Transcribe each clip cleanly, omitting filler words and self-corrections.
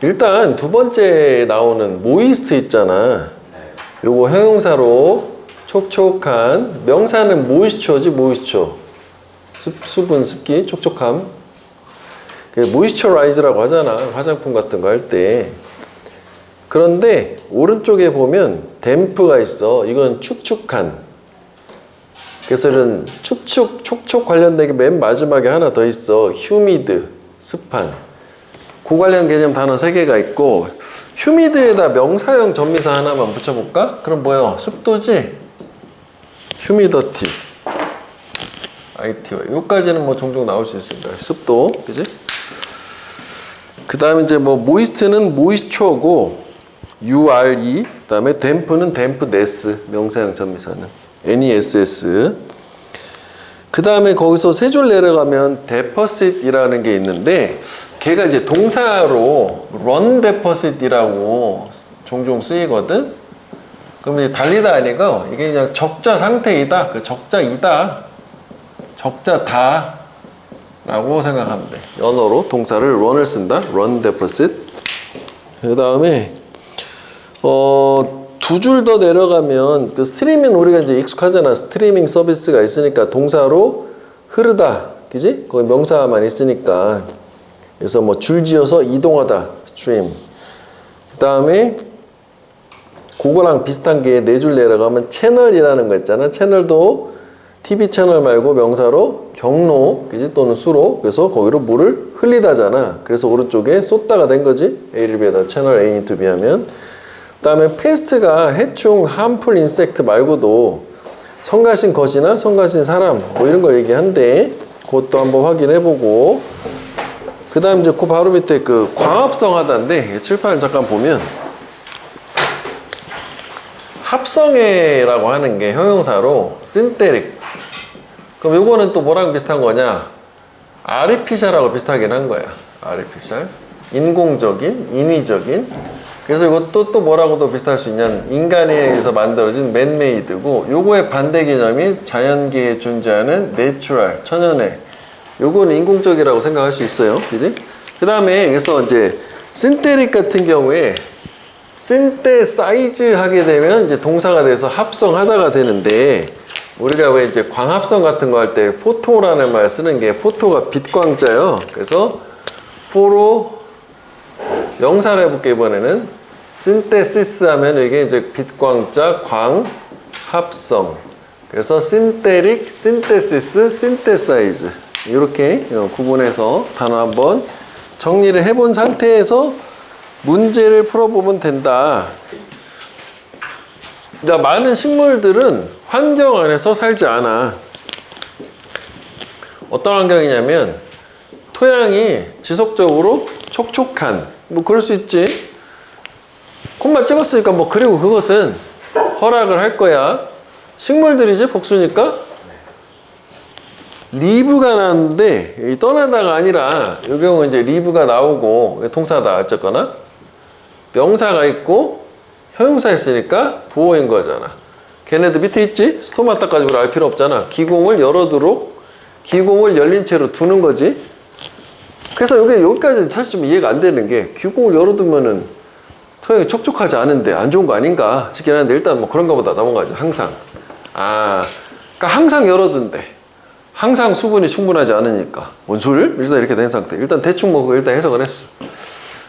일단 두 번째 나오는 모이스트 있잖아. 요거 형용사로 촉촉한, 명사는 모이스처지, 모이스처. 수분, 습기, 촉촉함. 모이스처라이즈라고 하잖아. 화장품 같은 거 할 때. 그런데 오른쪽에 보면 댐프가 있어. 이건 축축한. 그래서 이런 축축, 촉촉 관련된 게 맨 마지막에 하나 더 있어. 휴미드, 습한. 그 관련 개념 단어 3개가 있고, 휴미드에다 명사형 전미사 하나만 붙여볼까? 그럼 뭐야? 습도지? 휴미더티. ITY. 요까지는 뭐 종종 나올 수 있습니다. 습도. 그지? 그 다음에 이제 뭐, 모이스트는 모이스처고, URE. 그 다음에 댐프는 댐프네스. 명사형 전미사는. NESS. 그 다음에 거기서 세 줄 내려가면 deposit이라는 게 있는데, 걔가 이제 동사로 run deposit이라고 종종 쓰이거든. 그럼 이제 달리다 아니고 이게 그냥 적자 상태이다, 그 적자이다, 적자다 라고 생각하면 돼. 연어로 동사를 run을 쓴다. run deposit. 그 다음에 두 줄 더 내려가면 그 스트리밍 우리가 이제 익숙하잖아. 스트리밍 서비스가 있으니까 동사로 흐르다, 그지? 거기 명사만 있으니까. 그래서 뭐 줄지어서 이동하다, stream. 그 다음에 그거랑 비슷한 게 네 줄 내려가면 채널이라는 거 있잖아. 채널도 TV 채널 말고 명사로 경로, 그지? 또는 수로. 그래서 거기로 물을 흘리다잖아. 그래서 오른쪽에 쏟다가 된 거지. A를 B에다 채널 A to B 하면. 그 다음에 페스트가 해충, harmful insect 말고도 성가신 것이나 성가신 사람 뭐 이런 걸 얘기한대. 그것도 한번 확인해보고. 그 다음 이제 그 바로 밑에 그 광합성하다인데 칠판을 잠깐 보면 합성해라고 하는 게 형용사로 synthetic. 그럼 요거는 또 뭐랑 비슷한 거냐? artificial하고 비슷하긴 한 거야. artificial. 인공적인, 인위적인. 그래서 이것도 또 뭐라고도 비슷할 수 있냐면 인간에 의해서 만들어진 man-made고, 요거의 반대 개념이 자연계에 존재하는 natural, 천연의. 요거는 인공적이라고 생각할 수 있어요. 그지? 그 다음에 그래서 이제 synthetic 같은 경우에 synthesize 하게 되면 이제 동사가 돼서 합성하다가 되는데, 우리가 왜 이제 광합성 같은 거 할 때 포토라는 말 쓰는 게, 포토가 빛광자요. 그래서 포로 명사를 해볼게. 이번에는 synthesis 하면 이게 이제 빛광자, 광, 합성. 그래서 synthetic, synthesis, synthesize. 이렇게 구분해서 단어 한번 정리를 해본 상태에서 문제를 풀어보면 된다. 그러니까 많은 식물들은 환경 안에서 살지 않아. 어떤 환경이냐면 토양이 지속적으로 촉촉한, 뭐 그럴 수 있지. 콤마 찍었으니까 뭐, 그리고 그것은 허락을 할 거야. 식물들이지, 복수니까. 리브가 나는데 떠나다가 아니라, 이 경우는 이제 리브가 나오고 동사다 어쨌거나 명사가 있고 형용사 있으니까 보호인 거잖아. 걔네들 밑에 있지? 스토마타 가지고 알 필요 없잖아. 기공을 열어두도록, 기공을 열린 채로 두는 거지. 그래서 여기까지 사실 좀 이해가 안 되는 게, 기공을 열어두면은 토양이 촉촉하지 않은데 안 좋은 거 아닌가 싶긴 한데, 일단 뭐 그런가 보다 넘어가죠. 항상. 그러니까 항상 열어둔대. 항상 수분이 충분하지 않으니까. 뭔 소리를? 일단 이렇게 된 상태. 일단 대충 뭐 일단 해석을 했어.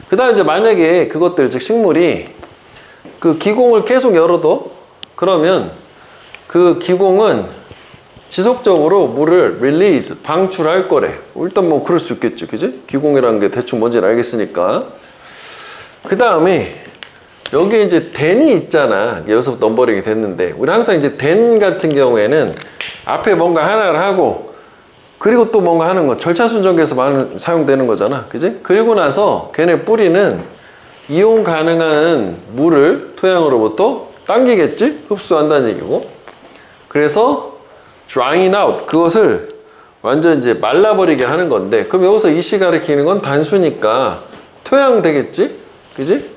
그 다음 이제 만약에 그것들, 즉 식물이 그 기공을 계속 열어둬? 그러면 그 기공은 지속적으로 물을 release, 방출할 거래. 일단 뭐 그럴 수 있겠죠. 그지? 기공이라는 게 대충 뭔지는 알겠으니까. 그 다음에 여기 이제 then이 있잖아. 여기서부터 넘버링이 됐는데, 우리 항상 이제 then 같은 경우에는 앞에 뭔가 하나를 하고, 그리고 또 뭔가 하는 거, 절차순정계에서 많이 사용되는 거잖아. 그지? 그리고 나서 걔네 뿌리는 이용 가능한 물을 토양으로부터 당기겠지? 흡수한다는 얘기고. 그래서 drying out, 그것을 완전 이제 말라버리게 하는 건데, 그럼 여기서 이시 가리키는 건 단수니까 토양 되겠지? 그지?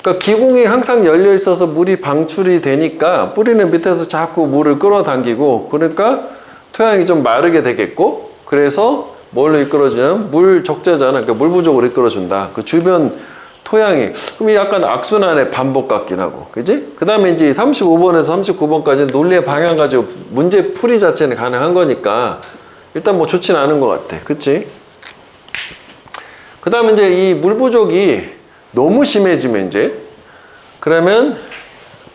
그러니까 기공이 항상 열려 있어서 물이 방출이 되니까 뿌리는 밑에서 자꾸 물을 끌어당기고, 그러니까 토양이 좀 마르게 되겠고, 그래서 뭘로 이끌어주냐면 물 적재잖아. 그러니까 물 부족으로 이끌어준다. 그 주변 토양이. 그럼 약간 악순환의 반복 같긴 하고. 그지? 그 다음에 이제 35번에서 39번까지는 논리의 방향 가지고 문제 풀이 자체는 가능한 거니까 일단 뭐 좋진 않은 것 같아. 그치? 그 다음에 이제 이 물 부족이 너무 심해지면 이제 그러면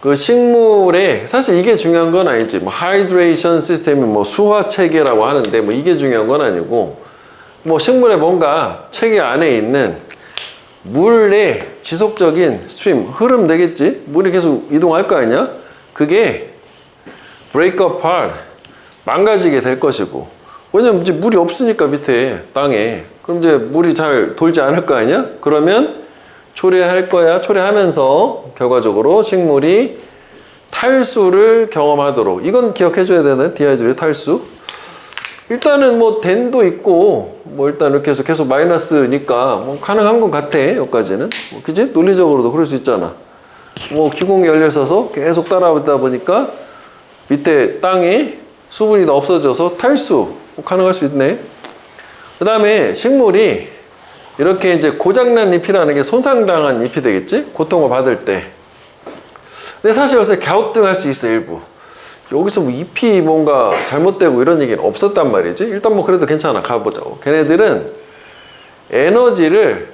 그 식물에 사실 이게 중요한 건 아니지. 뭐 하이드레이션 시스템이 뭐 수화 체계라고 하는데 뭐 이게 중요한 건 아니고 뭐 식물에 뭔가 체계 안에 있는 물의 지속적인 스트림 흐름 되겠지. 물이 계속 이동할 거 아니야. 그게 break apart 망가지게 될 것이고. 왜냐면 이제 물이 없으니까 밑에 땅에 그럼 이제 물이 잘 돌지 않을 거 아니야. 그러면 초래할 거야. 초래하면서 결과적으로 식물이 탈수를 경험하도록. 이건 기억해 줘야 되는 디하이드레이트 탈수. 일단은 뭐 덴도 있고 뭐 일단 이렇게 해서 계속 마이너스니까 뭐 가능한 것 같아. 여기까지는. 뭐, 그지? 논리적으로도 그럴 수 있잖아. 뭐 기공이 열려 있어서 계속 따라오다 보니까 밑에 땅에 수분이 다 없어져서 탈수 뭐 가능할 수 있네. 그 다음에 식물이 이렇게 이제 고장난 잎이라는 게 손상당한 잎이 되겠지? 고통을 받을 때. 근데 사실 요새 갸우뚱할 수 있어, 일부. 여기서 뭐 잎이 뭔가 잘못되고 이런 얘기는 없었단 말이지. 일단 뭐 그래도 괜찮아. 가보자고. 걔네들은 에너지를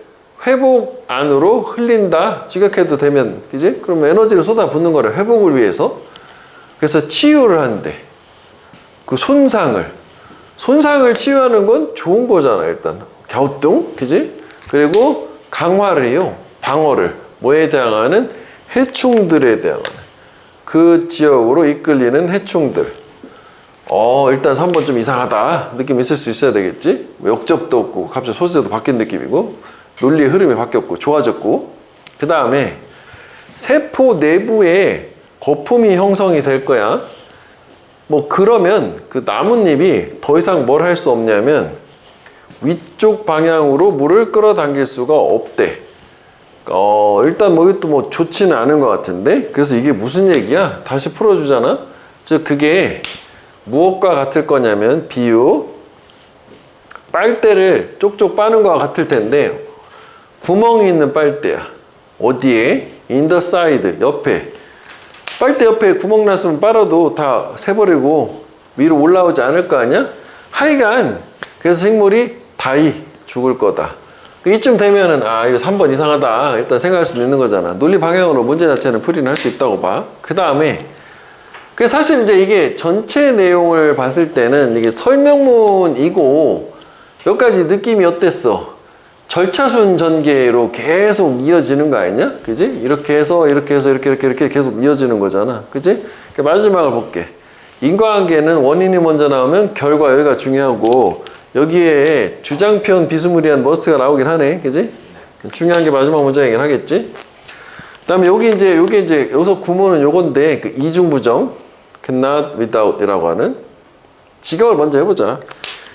회복 안으로 흘린다. 지각해도 되면, 그지? 그럼 에너지를 쏟아붓는 거를 회복을 위해서. 그래서 치유를 한대. 그 손상을 치유하는 건 좋은 거잖아, 일단. 갸우뚱, 그지? 그리고 강화를 해요. 방어를. 뭐에 해당하는? 해충들에 대한 그 지역으로 이끌리는 해충들. 일단 3번 좀 이상하다. 느낌 있을 수 있어야 되겠지? 역접도 없고, 갑자기 소재도 바뀐 느낌이고, 논리의 흐름이 바뀌었고, 좋아졌고. 그 다음에 세포 내부에 거품이 형성이 될 거야. 뭐, 그러면 그 나뭇잎이 더 이상 뭘 할 수 없냐면, 위쪽 방향으로 물을 끌어당길 수가 없대. 일단 뭐 이것도 뭐 좋지는 않은 것 같은데. 그래서 이게 무슨 얘기야? 다시 풀어주잖아. 즉 그게 무엇과 같을 거냐면 비유 빨대를 쪽쪽 빠는 거와 같을 텐데 구멍이 있는 빨대야. 어디에? In the side, 옆에. 빨대 옆에 구멍 났으면 빨아도 다 새버리고 위로 올라오지 않을 거 아니야? 하여간 그래서 식물이 다이 죽을 거다. 이쯤 되면은 이거 3번 이상하다 일단 생각할 수 있는 거잖아. 논리 방향으로 문제 자체는 풀이는 할 수 있다고 봐. 그 다음에 사실 이제 이게 전체 내용을 봤을 때는 이게 설명문이고 여기까지 느낌이 어땠어? 절차순 전개로 계속 이어지는 거 아니냐? 그지? 이렇게 해서 이렇게 계속 이어지는 거잖아. 그지? 마지막을 볼게. 인과관계는 원인이 먼저 나오면 결과 여기가 중요하고 여기에 주장편 비스무리한 머스트가 나오긴 하네. 그지? 중요한 게 마지막 문장이긴 하겠지? 그 다음에 요게 이제 여기서 구문은 요건데, 그 이중부정, cannot without 이라고 하는 직역을 먼저 해보자.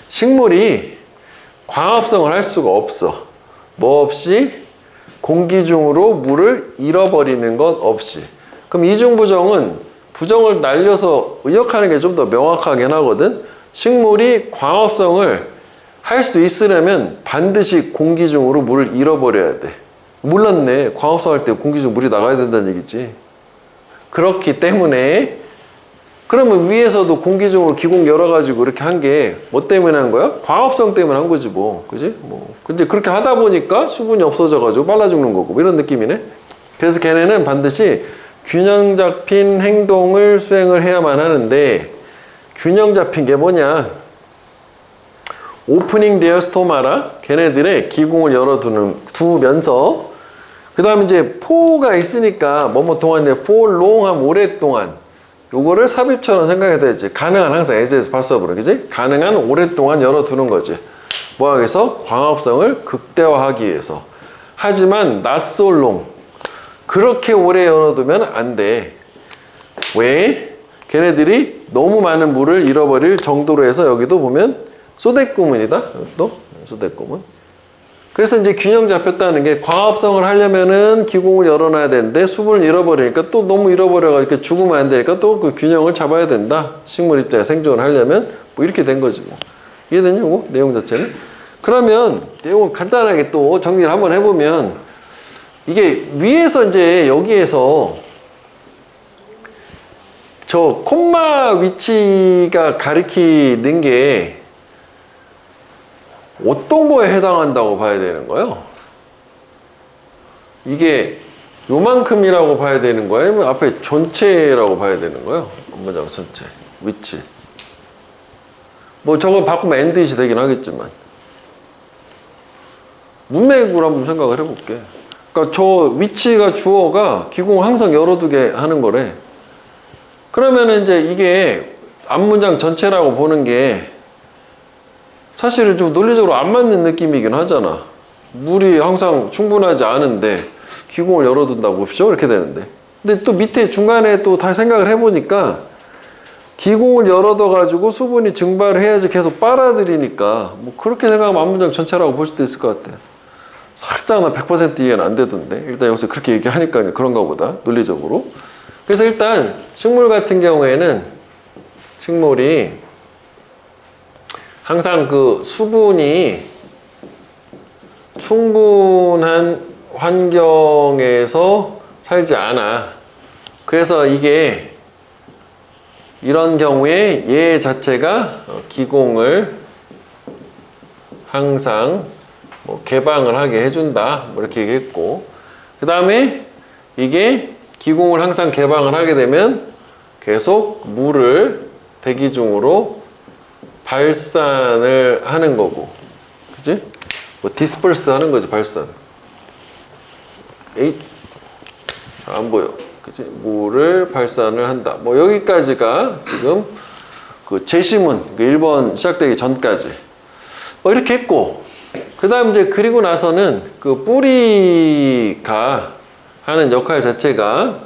식물이 광합성을 할 수가 없어. 뭐 없이? 공기 중으로 물을 잃어버리는 것 없이. 그럼 이중부정은 부정을 날려서 의역하는 게 좀 더 명확하긴 하거든. 식물이 광합성을 할 수 있으려면 반드시 공기 중으로 물을 잃어버려야 돼. 몰랐네. 광합성 할 때 공기 중 물이 나가야 된다는 얘기지. 그렇기 때문에 그러면 위에서도 공기 중으로 기공 열어가지고 이렇게 한 게 뭐 때문에 한 거야? 광합성 때문에 한 거지 뭐. 그지? 뭐. 근데 그렇게 하다 보니까 수분이 없어져가지고 빨라 죽는 거고. 뭐 이런 느낌이네. 그래서 걔네는 반드시 균형 잡힌 행동을 수행을 해야만 하는데 균형 잡힌 게 뭐냐? 오프닝 데어 스토마라 걔네들의 기공을 두면서 그 다음에 이제 포가 있으니까 뭐뭐 동안에 for long 하면 오랫동안 요거를 삽입처럼 생각해야 되지. 가능한 항상 as 파서브로 그지? 가능한 오랫동안 열어두는 거지. 뭐 하기 위해서? 광합성을 극대화하기 위해서. 하지만 not so long 그렇게 오래 열어두면 안 돼. 왜? 걔네들이 너무 많은 물을 잃어버릴 정도로 해서 여기도 보면 소대구문이다. 또 소대구문. 그래서 이제 균형 잡혔다는 게 광합성을 하려면은 기공을 열어놔야 되는데 수분을 잃어버리니까 또 너무 잃어버려가지고 죽으면 안 되니까 또 그 균형을 잡아야 된다. 식물 입장에 생존을 하려면 뭐 이렇게 된 거지 뭐. 이해되냐? 이거 내용 자체는? 그러면 내용을 간단하게 또 정리를 한번 해보면 이게 위에서 이제 여기에서 저 콤마 위치가 가리키는 게 어떤 거에 해당한다고 봐야 되는 거예요? 이게 요만큼이라고 봐야 되는 거예요? 아니면 앞에 전체라고 봐야 되는 거예요? 업무장 전체 위치. 뭐 저거 바꾸면 엔드잇이 되긴 하겠지만 문맥으로 한번 생각을 해볼게. 그러니까 저 위치가 주어가 기공을 항상 열어두게 하는 거래. 그러면은 이제 이게 앞문장 전체라고 보는 게 사실은 좀 논리적으로 안 맞는 느낌이긴 하잖아. 물이 항상 충분하지 않은데 기공을 열어둔다고 봅시죠? 이렇게 되는데. 근데 또 밑에 중간에 또 다시 생각을 해보니까 기공을 열어둬가지고 수분이 증발을 해야지 계속 빨아들이니까 뭐 그렇게 생각하면 앞문장 전체라고 볼 수도 있을 것 같아요. 살짝 나 100% 이해는 안 되던데 일단 여기서 그렇게 얘기하니까 그런가 보다 논리적으로. 그래서 일단 식물 같은 경우에는 식물이 항상 그 수분이 충분한 환경에서 살지 않아. 그래서 이게 이런 경우에 얘 자체가 기공을 항상 뭐 개방을 하게 해준다. 뭐 이렇게 얘기했고, 그 다음에 이게 기공을 항상 개방을 하게 되면 계속 물을 대기 중으로 발산을 하는 거고, 그치? 뭐 디스퍼스 하는 거지, 발산. 에잇, 안 보여. 그치? 물을 발산을 한다. 뭐 여기까지가 지금 그 제시문, 그 1번 시작되기 전까지. 뭐 이렇게 했고, 그 다음 이제 그리고 나서는 그 뿌리가 하는 역할 자체가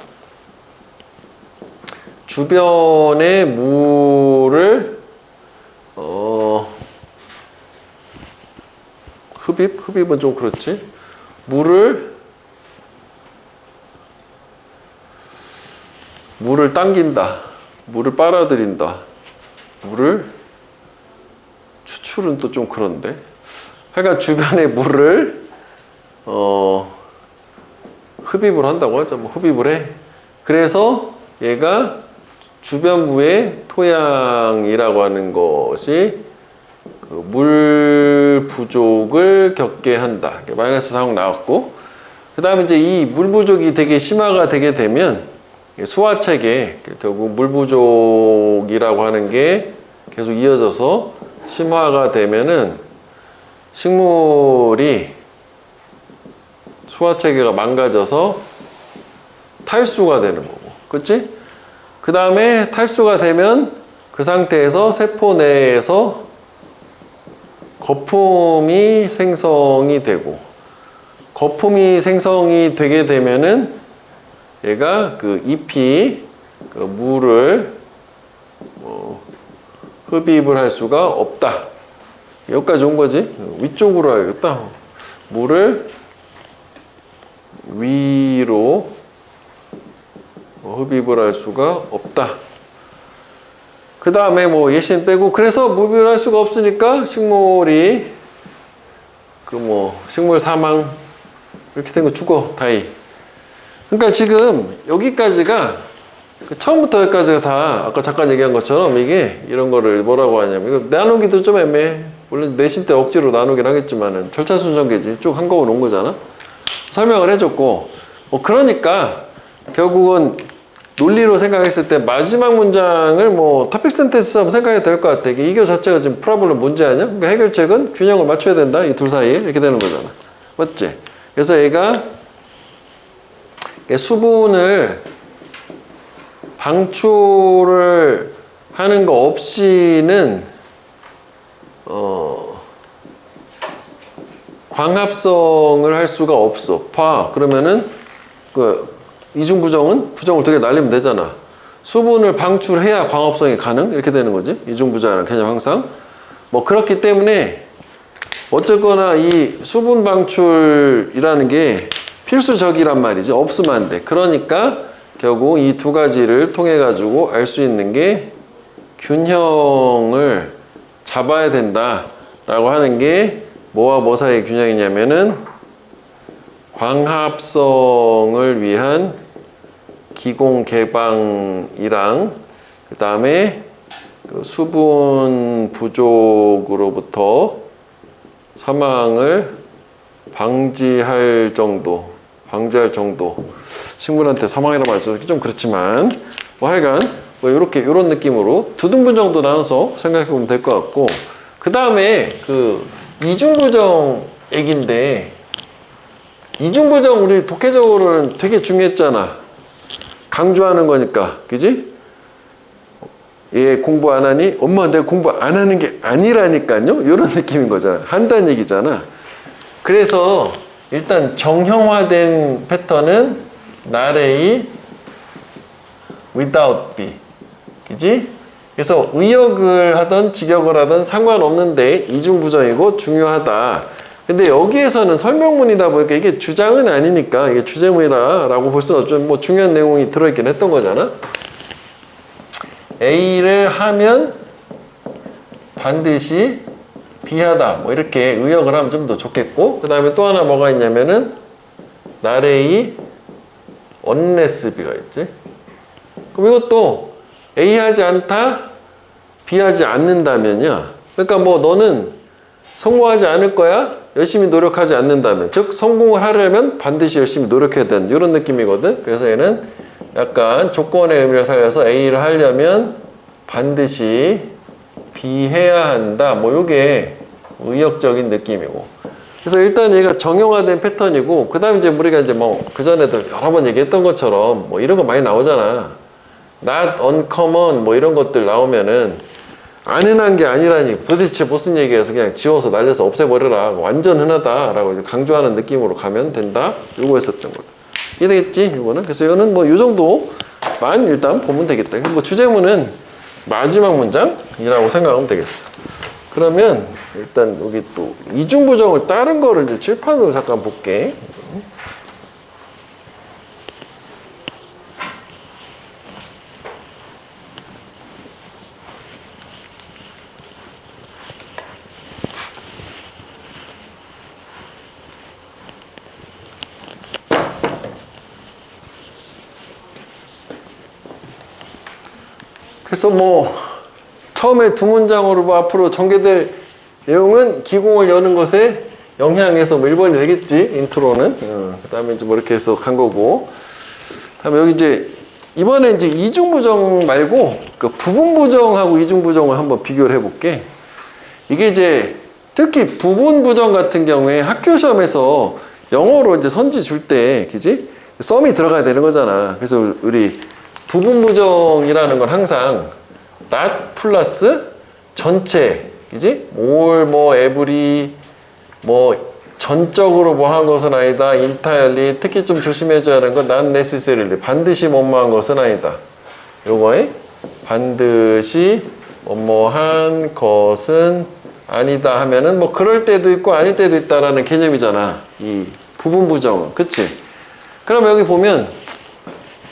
주변의 물을 흡입은 좀 그렇지. 물을 당긴다. 물을 빨아들인다. 물을 추출은 또 좀 그런데. 하여간 주변의 물을 흡입을 한다고 하죠. 뭐 흡입을 해. 그래서 얘가 주변부의 토양이라고 하는 것이 물 부족을 겪게 한다. 마이너스 4억 나왔고, 그 다음에 이제 이 물 부족이 되게 심화가 되게 되면 수화체계, 결국 물 부족이라고 하는 게 계속 이어져서 심화가 되면은 식물이 소화체계가 망가져서 탈수가 되는 거고, 그치? 그 다음에 탈수가 되면 그 상태에서 세포 내에서 거품이 생성이 되고, 거품이 생성이 되게 되면은 얘가 그 잎이 그 물을 흡입을 할 수가 없다. 여기까지 온 거지. 위쪽으로 해야겠다. 물을 위로 흡입을 할 수가 없다. 그 다음에 뭐 예시는 빼고, 그래서 흡입을 할 수가 없으니까 식물이 식물 사망 이렇게 된 거 죽어, 다이. 그러니까 지금 여기까지가 처음부터 여기까지가 다 아까 잠깐 얘기한 것처럼 이게 이런 거를 뭐라고 하냐면, 이거 나누기도 좀 애매해. 물론 내신 때 억지로 나누긴 하겠지만은 절차순서계지. 쭉 한꺼번에 놓은 거잖아. 설명을 해줬고, 그러니까 결국은 논리로 생각했을 때 마지막 문장을 토픽 센텐스처럼 생각해도 될 것 같아. 이거 자체가 지금 프로블럼 문제 아니야? 그러니까 해결책은 균형을 맞춰야 된다. 이 둘 사이에 이렇게 되는 거잖아. 맞지? 그래서 얘가 수분을 방출을 하는 거 없이는 광합성을 할 수가 없어. 봐. 그러면은 이중부정은 부정을 두 개 날리면 되잖아. 수분을 방출해야 광합성이 가능? 이렇게 되는 거지. 이중부정이라는 개념 항상. 그렇기 때문에 어쨌거나 이 수분 방출이라는 게 필수적이란 말이지. 없으면 안 돼. 그러니까 결국 이 두 가지를 통해 가지고 알 수 있는 게 균형을 잡아야 된다라고 하는 게 뭐와 뭐 사이의 균형이냐면은 광합성을 위한 기공 개방이랑 그 다음에 그 수분 부족으로부터 사망을 방지할 정도. 식물한테 사망이라고 말해서 좀 그렇지만 뭐 하여간 뭐 이렇게 이런 느낌으로 두 등분 정도 나눠서 생각해 보면 될 것 같고, 그 다음에 그 이중부정 얘기인데, 이중부정 우리 독해적으로는 되게 중요했잖아. 강조하는 거니까, 그지? 얘 공부 안 하니? 엄마 내가 공부 안 하는 게 아니라니까요? 이런 느낌인 거잖아. 한다는 얘기잖아. 그래서 일단 정형화된 패턴은 not A without B. 그지? 그래서 의역을 하든 직역을 하든 상관없는데 이중부정이고 중요하다. 근데 여기에서는 설명문이다 보니까 이게 주장은 아니니까 이게 주제문이라고 볼 수는 없죠. 뭐 중요한 내용이 들어있긴 했던 거잖아. A를 하면 반드시 B하다. 뭐 이렇게 의역을 하면 좀 더 좋겠고, 그 다음에 또 하나 뭐가 있냐면은 not A unless B가 있지. 그럼 이것도 A 하지 않다, B 하지 않는다면요. 그러니까 뭐 너는 성공하지 않을 거야? 열심히 노력하지 않는다면. 즉 성공을 하려면 반드시 열심히 노력해야 되는 이런 느낌이거든. 그래서 얘는 약간 조건의 의미를 살려서 A를 하려면 반드시 B 해야 한다. 뭐 요게 의역적인 느낌이고. 그래서 일단 얘가 정형화된 패턴이고, 그 다음에 이제 우리가 이제 뭐 그전에도 여러 번 얘기했던 것처럼 뭐 이런 거 많이 나오잖아. not uncommon 뭐 이런 것들 나오면은 안 흔한 게 아니라니 도대체 무슨 얘기해서 그냥 지워서 날려서 없애버려라. 완전 흔하다라고 강조하는 느낌으로 가면 된다. 요거 했었던 거. 이해되겠지? 이거는. 그래서 이거는 뭐 요 정도만 일단 보면 되겠다. 뭐 주제문은 마지막 문장이라고 생각하면 되겠어. 그러면 일단 여기 또 이중부정을 다른 거를 이제 칠판으로 잠깐 볼게. 그래서 뭐 처음에 두 문장으로 뭐 앞으로 전개될 내용은 기공을 여는 것에 영향해서 뭐 1번이 되겠지, 인트로는. 그 다음에 이제 뭐 이렇게 해서 간 거고. 그 다음에 여기 이제 이번에 이제 이중부정 말고 그 부분부정하고 이중부정을 한번 비교를 해볼게. 이게 이제 특히 부분부정 같은 경우에 학교 시험에서 영어로 이제 선지 줄 때, 그지? 썸이 들어가야 되는 거잖아. 그래서 우리 부분부정이라는 건 항상 not 플러스 전체, 그지? all, 뭐 every, 뭐 전적으로 뭐 한 것은 아니다. entirely, 특히 좀 조심해줘야 하는 건 not necessarily, 반드시 뭐뭐한 것은 아니다. 요거에 반드시 뭐뭐한 것은 아니다 하면은 뭐 그럴 때도 있고 아닐 때도 있다라는 개념이잖아. 이 부분부정은, 그치? 그럼 여기 보면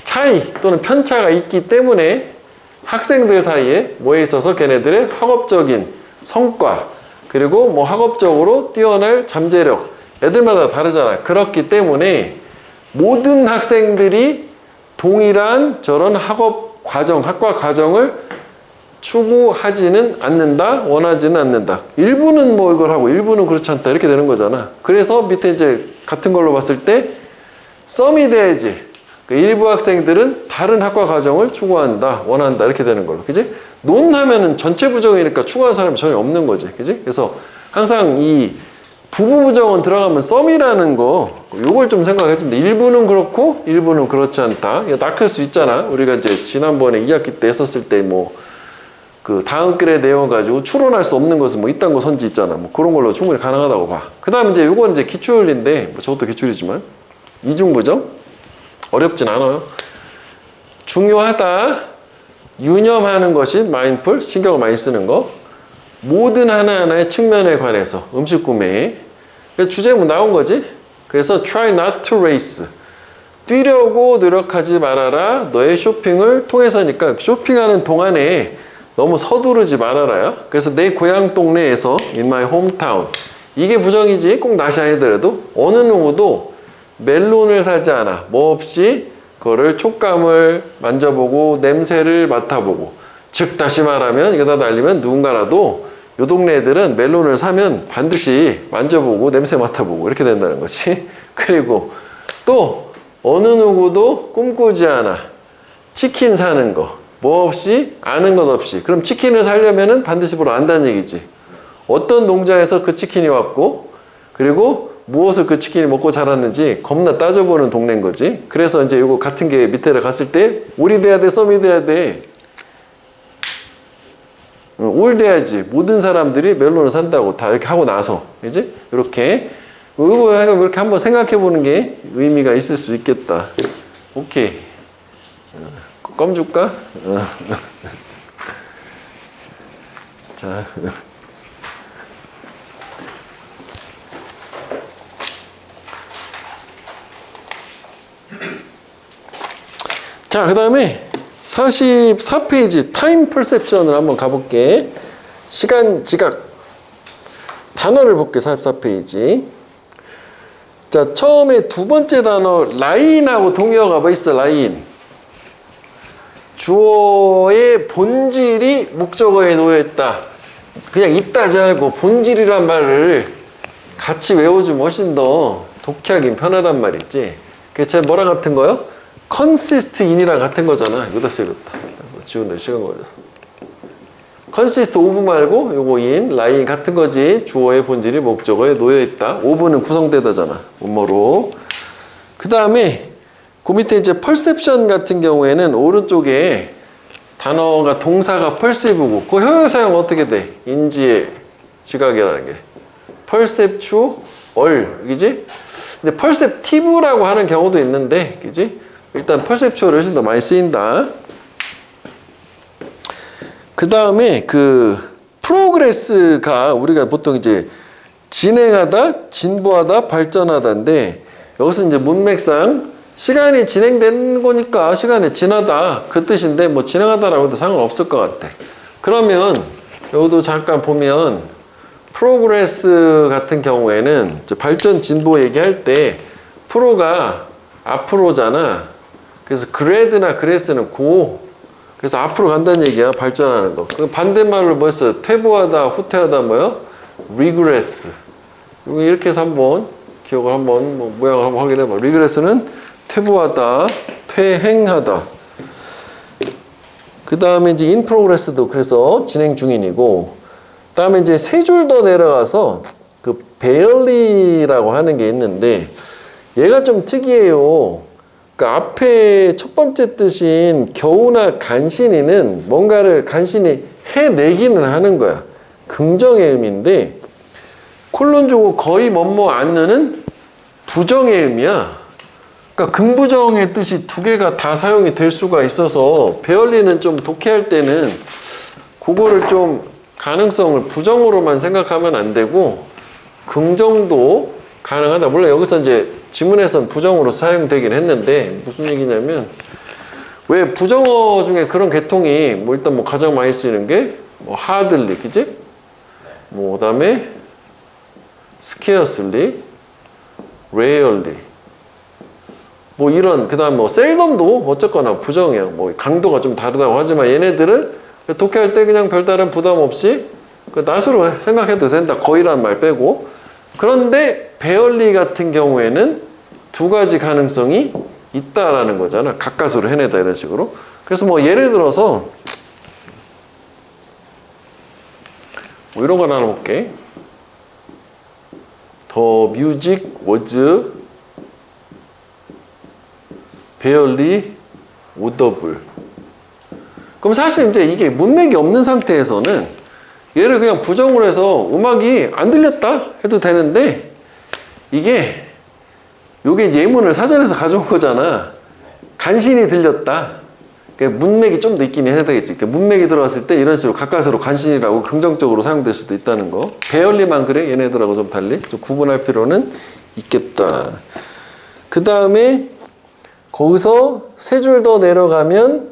차이 또는 편차가 있기 때문에 학생들 사이에 뭐에 있어서 걔네들의 학업적인 성과, 그리고 뭐 학업적으로 뛰어날 잠재력, 애들마다 다르잖아. 그렇기 때문에 모든 학생들이 동일한 저런 학업 과정, 학과 과정을 추구하지는 않는다, 원하지는 않는다. 일부는 뭐 이걸 하고 일부는 그렇지 않다, 이렇게 되는 거잖아. 그래서 밑에 이제 같은 걸로 봤을 때 썸이 돼야지. 일부 학생들은 다른 학과 과정을 추구한다, 원한다, 이렇게 되는 걸로. 그지? 논하면은 전체 부정이니까 추구하는 사람이 전혀 없는 거지. 그지? 그래서 항상 이 부부 부정은 들어가면 썸이라는 거, 요걸 좀 생각해 주면 돼. 일부는 그렇고 일부는 그렇지 않다. 이거 낚을 수 있잖아. 우리가 이제 지난번에 2학기 때 했었을 때 뭐 그 다음 글의 내용 가지고 추론할 수 없는 것은 뭐 이딴 거 선지 있잖아. 뭐 그런 걸로 충분히 가능하다고 봐. 그 다음 이제 요건 이제 기출인데, 뭐 저것도 기출이지만 이중부정 어렵진 않아요. 중요하다, 유념하는 것이 마인드풀, 신경을 많이 쓰는 거. 모든 하나하나의 측면에 관해서 음식 구매에. 그래서 주제문 나온 거지. 그래서 try not to race. 뛰려고 노력하지 말아라. 너의 쇼핑을 통해서니까 쇼핑하는 동안에 너무 서두르지 말아라요. 그래서 내 고향 동네에서 in my hometown, 이게 부정이지 꼭 낫이 아니더라도 어느 누구도 멜론을 사지 않아. 뭐 없이 그거를 촉감을 만져보고 냄새를 맡아보고, 즉 다시 말하면 이거 다 날리면 누군가라도 요 동네 애들은 멜론을 사면 반드시 만져보고 냄새 맡아보고 이렇게 된다는 거지. 그리고 또 어느 누구도 꿈꾸지 않아. 치킨 사는 거 뭐 없이, 아는 것 없이. 그럼 치킨을 사려면은 반드시 보러 안다는 얘기지. 어떤 농장에서 그 치킨이 왔고, 그리고 무엇을 그 치킨이 먹고 자랐는지 겁나 따져보는 동네인 거지. 그래서 이제 이거 같은 게 밑에를 갔을 때 올이 돼야 돼, 썸이 돼야 돼. 올 돼야지. 모든 사람들이 멜론을 산다고 다 이렇게 하고 나서, 그지? 이렇게 이거 이렇게 한번 생각해 보는 게 의미가 있을 수 있겠다. 오케이. 껌 줄까? 자. 자, 그 다음에 44페이지 타임 퍼셉션을 한번 가볼게. 시간 지각. 단어를 볼게. 44페이지. 자, 처음에 두 번째 단어 라인하고 동의어가 뭐 있어? 라인. 주어의 본질이 목적어에 놓여있다. 그냥 있다지 말고 본질이란 말을 같이 외워주면 훨씬 더 독해하긴 편하단 말이지. 그게 제 뭐랑 같은 거요? consist in이랑 같은 거잖아. 이거 다 이렇다. 지우는 시간 걸려서. consist of 말고 요거 in, line 같은 거지. 주어의 본질이 목적어에 놓여있다. of는 구성되다잖아. 원모로. 그 다음에 그 밑에 이제 perception 같은 경우에는 오른쪽에 단어가 동사가 perceive고 그 형용사형 어떻게 돼? 인지의 지각이라는 게 perceptual, 그지? 근데 perceptive라고 하는 경우도 있는데, 그지? 일단 perceptual이 훨씬 더 많이 쓰인다. 그 다음에 그 progress가 우리가 보통 이제 진행하다, 진보하다, 발전하다인데 여기서 이제 문맥상 시간이 진행된 거니까 시간이 지나다 그 뜻인데 뭐 진행하다라고 해도 상관없을 것 같아. 그러면 여기도 잠깐 보면 프로그레스 같은 경우에는 발전 진보 얘기할 때 프로가 앞으로잖아. 그래서 그레드나 그레스는 그래서 앞으로 간다는 얘기야. 발전하는 거. 그 반대말로 뭐였어? 퇴보하다, 후퇴하다 뭐요? 리그레스. 이렇게 해서 한번 기억을 한번 모양을 한번 확인해봐. 리그레스는 퇴보하다, 퇴행하다. 그 다음에 이제 in progress도 그래서 진행 중인이고, 그 다음에 이제 세 줄 더 내려가서 그 barely라고 하는 게 있는데 얘가 좀 특이해요. 그러니까 앞에 첫 번째 뜻인 겨우나 간신히는 뭔가를 간신히 해내기는 하는 거야. 긍정의 의미인데 콜론 주고 거의 뭐뭐 않는 부정의 의미야. 그러니까 긍부정의 뜻이 두 개가 다 사용이 될 수가 있어서 베얼리는 좀 독해할 때는 그거를 좀 가능성을 부정으로만 생각하면 안 되고 긍정도 가능하다. 물론 여기서 이제 지문에선 부정으로 사용되긴 했는데 무슨 얘기냐면 왜 부정어 중에 그런 계통이 뭐 일단 뭐 가장 많이 쓰이는 게 뭐 hardly, 그지? 뭐 그다음에 scarcely, rarely. 뭐 이런 그다음 뭐 셀덤도 어쨌거나 부정이야. 뭐 강도가 좀 다르다고 하지만 얘네들은 독해할 때 그냥 별다른 부담 없이 그 낫으로 생각해도 된다. 거의란 말 빼고. 그런데 베얼리 같은 경우에는 두 가지 가능성이 있다라는 거잖아. 가까스로 해내다 이런 식으로. 그래서 뭐 예를 들어서 뭐 이런 거 하나 볼게. The music was barely audible. 그럼 사실 이제 이게 문맥이 없는 상태에서는 얘를 그냥 부정으로 해서 음악이 안 들렸다 해도 되는데 이게 요게 예문을 사전에서 가져온 거잖아. 간신히 들렸다. 그러니까 문맥이 좀 더 있긴 해야 되겠지. 그러니까 문맥이 들어갔을 때 이런 식으로 가까스로 간신이라고 긍정적으로 사용될 수도 있다는 거. 베얼리만 그래? 얘네들하고 좀 달리? 좀 구분할 필요는 있겠다. 그 다음에 거기서 세 줄 더 내려가면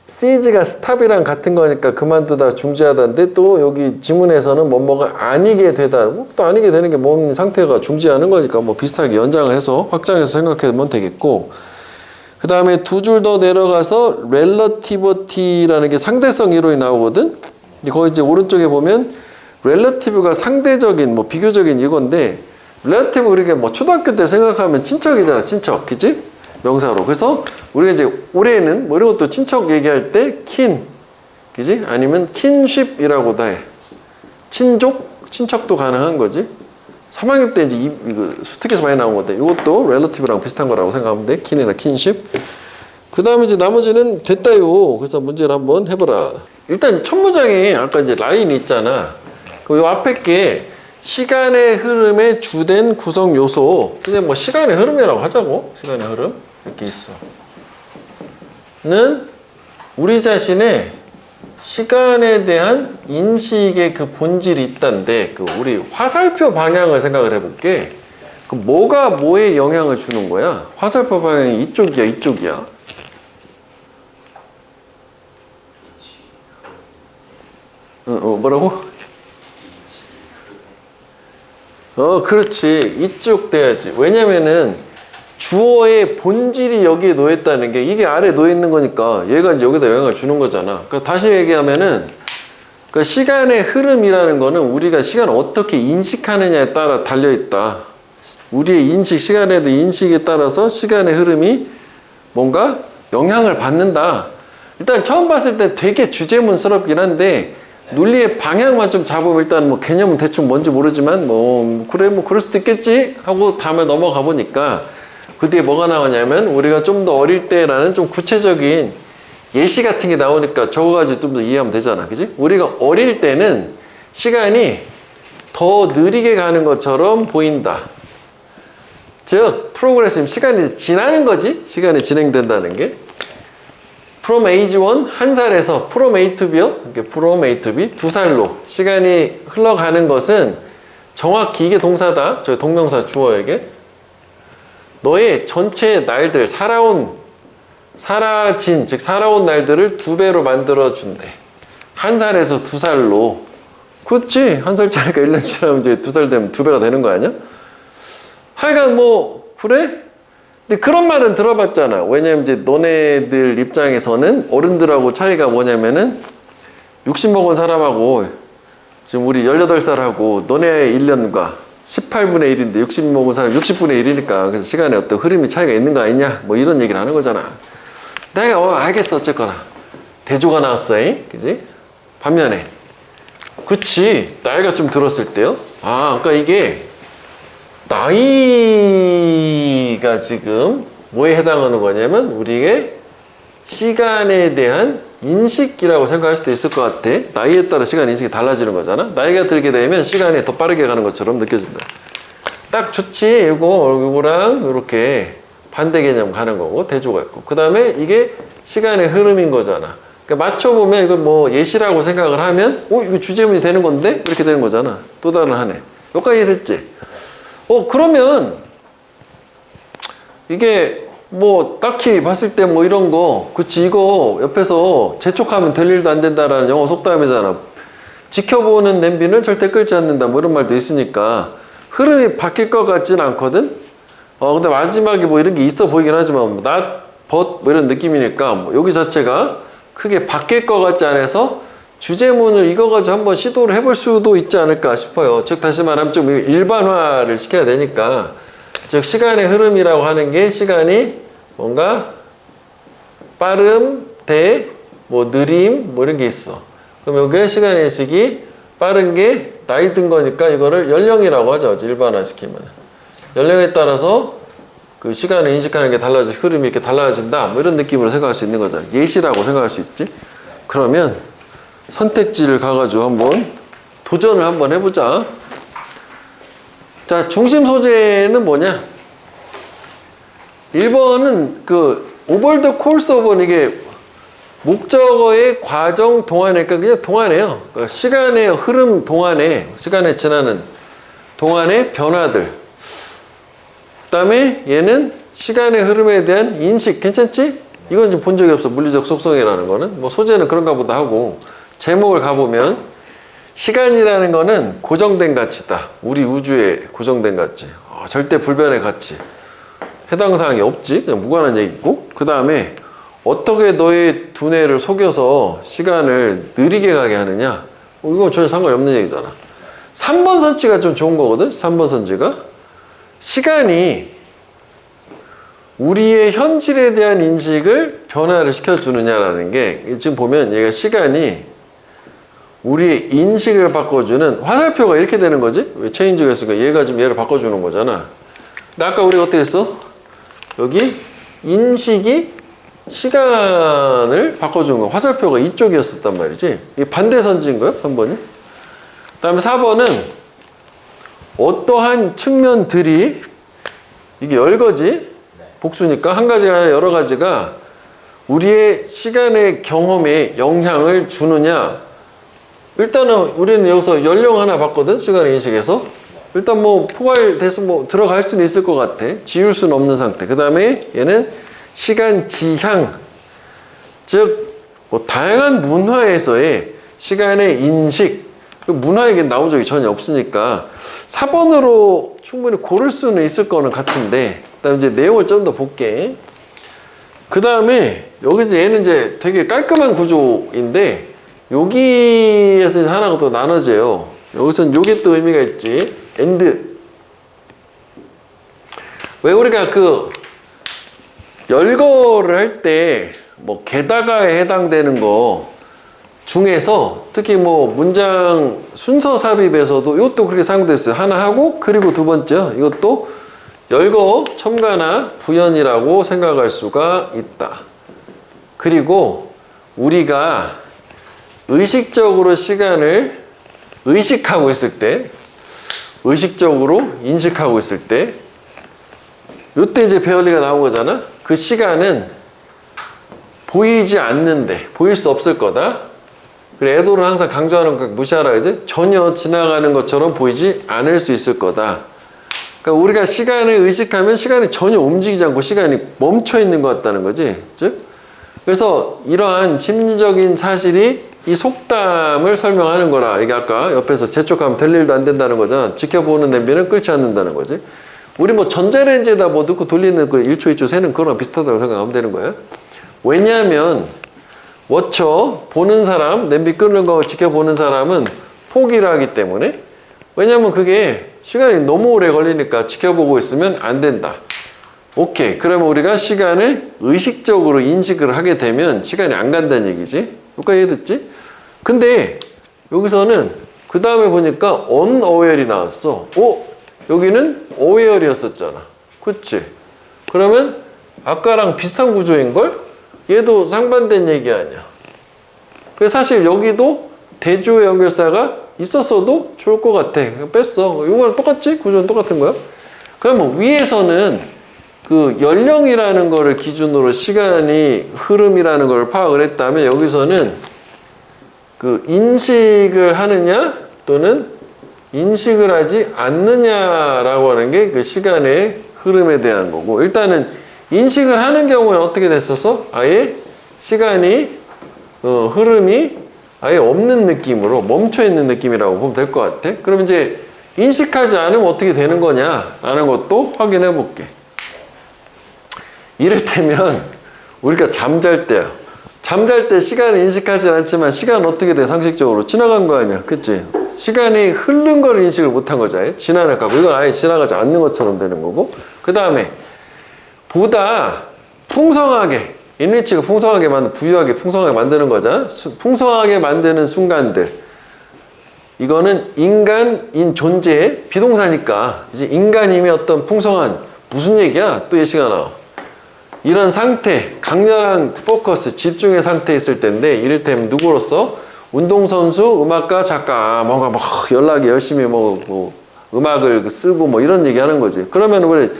seize가 stop이랑 같은 거니까 그만두다 중지하다인데 또 여기 지문에서는 뭐뭐가 아니게 되다. 또 아니게 되는 게 뭔 상태가 중지하는 거니까 뭐 비슷하게 연장을 해서 확장해서 생각하면 되겠고 그 다음에 두 줄 더 내려가서 relativity라는 게 상대성 이론이 나오거든. 거기 이제 오른쪽에 보면 relative가 상대적인 뭐 비교적인 이건데 relative 우리가 뭐 초등학교 때 생각하면 친척이잖아. 친척. 그치? 명사로. 그래서 우리가 이제 올해는 뭐 이런 것도 친척 얘기할 때 kin. 그지? 아니면 kinship이라고도 해. 친족? 친척도 가능한 거지. 3학년 때 이제 이거 수특에서 많이 나온 건데 이것도 relative랑 비슷한 거라고 생각하면 돼. kin이나 kinship. 그 다음에 이제 나머지는 됐다요. 그래서 문제를 한번 해보라. 일단 첫 문장에 아까 이제 라인이 있잖아. 그 앞에 게 시간의 흐름의 주된 구성 요소. 그냥 뭐 시간의 흐름이라고 하자고. 시간의 흐름. 이렇게 있어. 는 우리 자신의 시간에 대한 인식의 그 본질이 있다는데 그 우리 화살표 방향을 생각을 해볼게. 그 뭐가 뭐에 영향을 주는 거야? 화살표 방향이 이쪽이야, 이쪽이야? 뭐라고? 그렇지. 이쪽 돼야지. 왜냐면은 주어의 본질이 여기에 놓여있다는 게 이게 아래 놓여있는 거니까 얘가 이제 여기다 영향을 주는 거잖아. 그러니까 다시 얘기하면은 그 시간의 흐름이라는 거는 우리가 시간을 어떻게 인식하느냐에 따라 달려있다. 우리의 인식, 시간에 대한 인식에 따라서 시간의 흐름이 뭔가 영향을 받는다. 일단 처음 봤을 때 되게 주제문스럽긴 한데 논리의 방향만 좀 잡으면 일단 뭐 개념은 대충 뭔지 모르지만 뭐 그래 뭐 그럴 수도 있겠지 하고 다음에 넘어가 보니까 그 뒤에 뭐가 나오냐면 우리가 좀 더 어릴 때라는 좀 구체적인 예시 같은 게 나오니까 저거 가지고 좀 더 이해하면 되잖아. 그지? 우리가 어릴 때는 시간이 더 느리게 가는 것처럼 보인다. 즉 프로그레시브 시간이 지나는 거지. 시간이 진행된다는 게. From age 1, 한 살에서 From A to B요. From A to B, 2살로 시간이 흘러가는 것은 정확히 이게 동사다. 저 동명사 주어에게 너의 전체 날들, 사라진, 즉 살아온 날들을 2배로 만들어준대. 한 살에서 2살로. 그렇지. 한 살짜리가 1년 지나면 이제 2살 되면 2배가 되는 거 아니야? 하여간 뭐 그래? 근데 그런 말은 들어봤잖아. 왜냐면 이제 너네들 입장에서는 어른들하고 차이가 뭐냐면은 60 먹은 사람하고 지금 우리 18살하고 너네 1년과 18분의 1인데 60 먹은 사람 60분의 1이니까 그래서 시간에 어떤 흐름이 차이가 있는 거 아니냐 뭐 이런 얘기를 하는 거잖아. 내가 알겠어 어쨌거나 대조가 나왔어잉. 그지? 반면에 그치 나이가 좀 들었을 때요. 그러니까 이게 나이가 지금 뭐에 해당하는 거냐면 우리의 시간에 대한 인식이라고 생각할 수도 있을 것 같아. 나이에 따라 시간 인식이 달라지는 거잖아. 나이가 들게 되면 시간이 더 빠르게 가는 것처럼 느껴진다. 딱 좋지. 요거랑 이렇게 반대 개념 가는 거고 대조가 있고 그 다음에 이게 시간의 흐름인 거잖아. 그러니까 맞춰보면 이걸 뭐 예시라고 생각을 하면 이거 주제문이 되는 건데 이렇게 되는 거잖아. 또 다른 하나. 여기까지 됐지? 그러면 이게 뭐 딱히 봤을 때 뭐 이런 거 그치 이거 옆에서 재촉하면 될 일도 안 된다라는 영어 속담이잖아. 지켜보는 냄비는 절대 끓지 않는다 뭐 이런 말도 있으니까 흐름이 바뀔 것 같지는 않거든. 근데 마지막에 뭐 이런 게 있어 보이긴 하지만 뭐 not but 뭐 이런 느낌이니까 뭐 여기 자체가 크게 바뀔 것 같지 않아서 주제문을 이거 가지고 한번 시도를 해볼 수도 있지 않을까 싶어요. 즉 다시 말하면 좀 일반화를 시켜야 되니까 즉 시간의 흐름이라고 하는 게 시간이 뭔가 빠름, 뭐 느림 뭐 이런 게 있어. 그럼 여기에 시간의 인식이 빠른 게 나이 든 거니까 이거를 연령이라고 하죠. 일반화시키면 연령에 따라서 그 시간을 인식하는 게 달라져 흐름이 이렇게 달라진다 뭐 이런 느낌으로 생각할 수 있는 거잖아. 예시라고 생각할 수 있지. 그러면 선택지를 가가지고 한번 도전을 한번 해보자. 자, 중심 소재는 뭐냐? 1번은 그 over the course of 이게 목적어의 과정 동안에 그러니까 그냥 동안에요. 그러니까 시간의 흐름 동안에 시간에 지나는 동안의 변화들. 그 다음에 얘는 시간의 흐름에 대한 인식 괜찮지? 이건 좀 본 적이 없어. 물리적 속성이라는 거는. 뭐 소재는 그런가 보다 하고. 제목을 가보면 시간이라는 거는 고정된 가치다. 우리 우주의 고정된 가치. 절대 불변의 가치. 해당 사항이 없지. 그냥 무관한 얘기고. 그 다음에 어떻게 너의 두뇌를 속여서 시간을 느리게 가게 하느냐. 이건 전혀 상관이 없는 얘기잖아. 3번 선지가 좀 좋은 거거든. 3번 선지가. 시간이 우리의 현실에 대한 인식을 변화를 시켜주느냐라는 게 지금 보면 얘가 시간이 우리의 인식을 바꿔주는 화살표가 이렇게 되는 거지? 왜 체인지가 있으니까 얘가 지금 얘를 바꿔주는 거잖아. 근데 아까 우리가 어떻게 했어? 여기 인식이 시간을 바꿔주는 거. 화살표가 이쪽이었었단 말이지. 이게 반대 선지인 거야? 3번이. 그 다음에 4번은 어떠한 측면들이 이게 열거지? 복수니까 한 가지가 아니라 여러 가지가 우리의 시간의 경험에 영향을 주느냐. 일단은 우리는 여기서 연령 하나 봤거든. 시간의 인식에서. 일단 뭐 포괄돼서 뭐 들어갈 수는 있을 것 같아. 지울 수는 없는 상태. 그 다음에 얘는 시간 지향. 즉 뭐 다양한 문화에서의 시간의 인식. 문화에게 나온 적이 전혀 없으니까 4번으로 충분히 고를 수는 있을 거는 같은데. 그다음 이제 내용을 좀 더 볼게. 그 다음에 여기서 얘는 이제 되게 깔끔한 구조인데 여기에서 하나가 또 나눠져요. 여기서는 요게 또 의미가 있지. 엔드. 왜 우리가 그 열거를 할 때 뭐 게다가에 해당되는 거 중에서 특히 뭐 문장 순서 삽입에서도 이것도 그렇게 사용됐어요. 하나 하고 그리고 두 번째 이것도 열거, 첨가나 부연이라고 생각할 수가 있다. 그리고 우리가 의식적으로 시간을 의식하고 있을 때, 의식적으로 인식하고 있을 때, 이때 이제 배열리가 나온 거잖아. 그 시간은 보이지 않는데, 보일 수 없을 거다. 그래, 애도를 항상 강조하는 거 무시하라 그러지? 전혀 지나가는 것처럼 보이지 않을 수 있을 거다. 그러니까 우리가 시간을 의식하면 시간이 전혀 움직이지 않고 시간이 멈춰 있는 것 같다는 거지. 즉, 그래서 이러한 심리적인 사실이 이 속담을 설명하는 거라. 이게 아까 옆에서 재촉하면 될 일도 안 된다는 거잖아. 지켜보는 냄비는 끓지 않는다는 거지. 우리 뭐 전자레인지에다 뭐 넣고 돌리는 그 1초, 2초 세는 그거랑 비슷하다고 생각하면 되는 거야. 왜냐하면 워쳐 보는 사람, 냄비 끓는 거 지켜보는 사람은 포기를 하기 때문에. 왜냐하면 그게 시간이 너무 오래 걸리니까 지켜보고 있으면 안 된다. 오케이. 그러면 우리가 시간을 의식적으로 인식을 하게 되면 시간이 안 간다는 얘기지. 여기까지 이해됐지? 근데 여기서는 그 다음에 보니까 unaware이 나왔어. 여기는 aware이었었잖아. 그치? 그러면 아까랑 비슷한 구조인걸? 얘도 상반된 얘기 아니야. 그래서 사실 여기도 대조의 연결사가 있었어도 좋을 것 같아. 그냥 뺐어. 이거랑 똑같지? 구조는 똑같은 거야. 그러면 위에서는 그 연령이라는 거를 기준으로 시간이 흐름이라는 걸 파악을 했다면 여기서는 그 인식을 하느냐 또는 인식을 하지 않느냐라고 하는 게 그 시간의 흐름에 대한 거고, 일단은 인식을 하는 경우에는 어떻게 됐어서 아예 시간이 흐름이 아예 없는 느낌으로 멈춰 있는 느낌이라고 보면 될 것 같아. 그럼 이제 인식하지 않으면 어떻게 되는 거냐라는 것도 확인해 볼게. 이를테면 우리가 잠잘 때야. 잠잘 때 시간을 인식하지 않지만 시간은 어떻게 돼? 상식적으로 지나간 거 아니야. 그치? 시간이 흐른 걸 인식을 못한 거잖아요. 지나가고 이건 아예 지나가지 않는 것처럼 되는 거고, 그 다음에 보다 풍성하게, 인리치가 풍성하게 부유하게 풍성하게 만드는 거잖아. 풍성하게 만드는 순간들, 이거는 인간인 존재의 비동사니까 이제 인간임의 어떤 풍성한, 무슨 얘기야? 또 예시가 나와. 이런 상태, 강렬한 포커스, 집중의 상태에 있을 텐데, 이를테면 누구로서? 운동선수, 음악가, 작가, 뭔가 막 연락이 열심히 뭐 음악을 쓰고 뭐 이런 얘기 하는 거지. 그러면 우리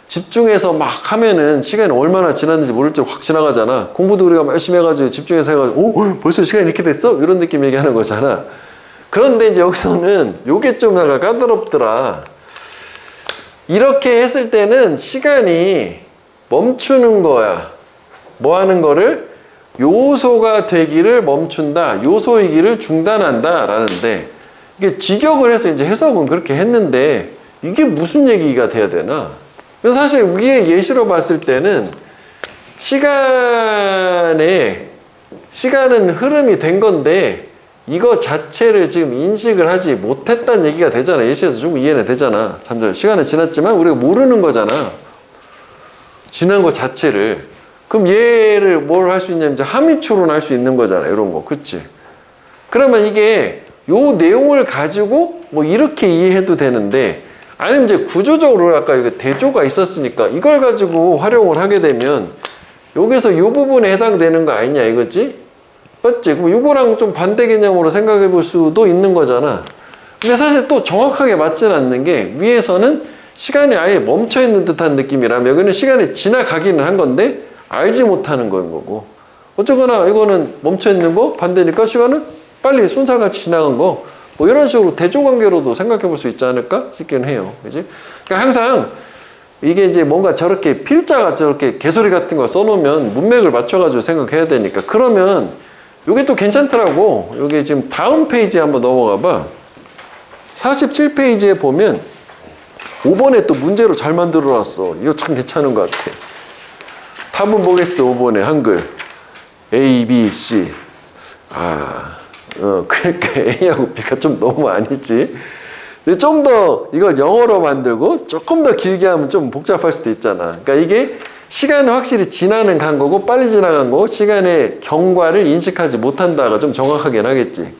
집중해서 막 하면은 시간이 얼마나 지났는지 모를 줄 확 지나가잖아. 공부도 우리가 열심히 해가지고 집중해서 해가지고 벌써 시간이 이렇게 됐어? 이런 느낌 얘기하는 거잖아. 그런데 이제 여기서는 요게 좀 까다롭더라. 이렇게 했을 때는 시간이 멈추는 거야. 뭐 하는 거를 요소가 되기를 멈춘다, 요소이기를 중단한다 라는데, 이게 직역을 해서 이제 해석은 그렇게 했는데 이게 무슨 얘기가 돼야 되나? 그래서 사실 위에 예시로 봤을 때는 시간은 흐름이 된 건데 이거 자체를 지금 인식을 하지 못했다는 얘기가 되잖아. 예시에서 좀 이해는 되잖아. 잠깐 시간은 지났지만 우리가 모르는 거잖아. 지난 거 자체를. 그럼 얘를 뭘 할 수 있냐면 이제 함의추론 할 수 있는 거잖아. 이런 거. 그치? 그러면 이게 요 내용을 가지고 뭐 이렇게 이해해도 되는데, 아니면 이제 구조적으로 아까 이거 대조가 있었으니까 이걸 가지고 활용을 하게 되면 여기서 요 부분에 해당되는 거 아니냐 이거지? 맞지? 그럼 요거랑 좀 반대 개념으로 생각해 볼 수도 있는 거잖아. 근데 사실 또 정확하게 맞지는 않는 게, 위에서는 시간이 아예 멈춰 있는 듯한 느낌이라면 여기는 시간이 지나가기는 한 건데 알지 못하는 거인 거고, 어쨌거나 이거는 멈춰 있는 거 반대니까 시간은 빨리 손살같이 지나간 거, 뭐 이런 식으로 대조관계로도 생각해 볼 수 있지 않을까 싶기는 해요. 그지? 그러니까 항상 이게 이제 뭔가 저렇게 필자가 저렇게 개소리 같은 거 써놓으면 문맥을 맞춰가지고 생각해야 되니까, 그러면 요게 또 괜찮더라고. 요게 지금 다음 페이지에 한번 넘어가 봐. 47페이지에 보면 5번에 또 문제로 잘 만들어 놨어. 이거 참 괜찮은 것 같아. 답은 뭐겠어? 5번에 한글 A, B, C. 그러니까 A하고 B가 좀 너무 아니지. 근데 좀 더 이걸 영어로 만들고 조금 더 길게 하면 좀 복잡할 수도 있잖아. 그러니까 이게 시간은 확실히 지나는 간 거고, 빨리 지나간 거고, 시간의 경과를 인식하지 못한다가 좀 정확하긴 하겠지.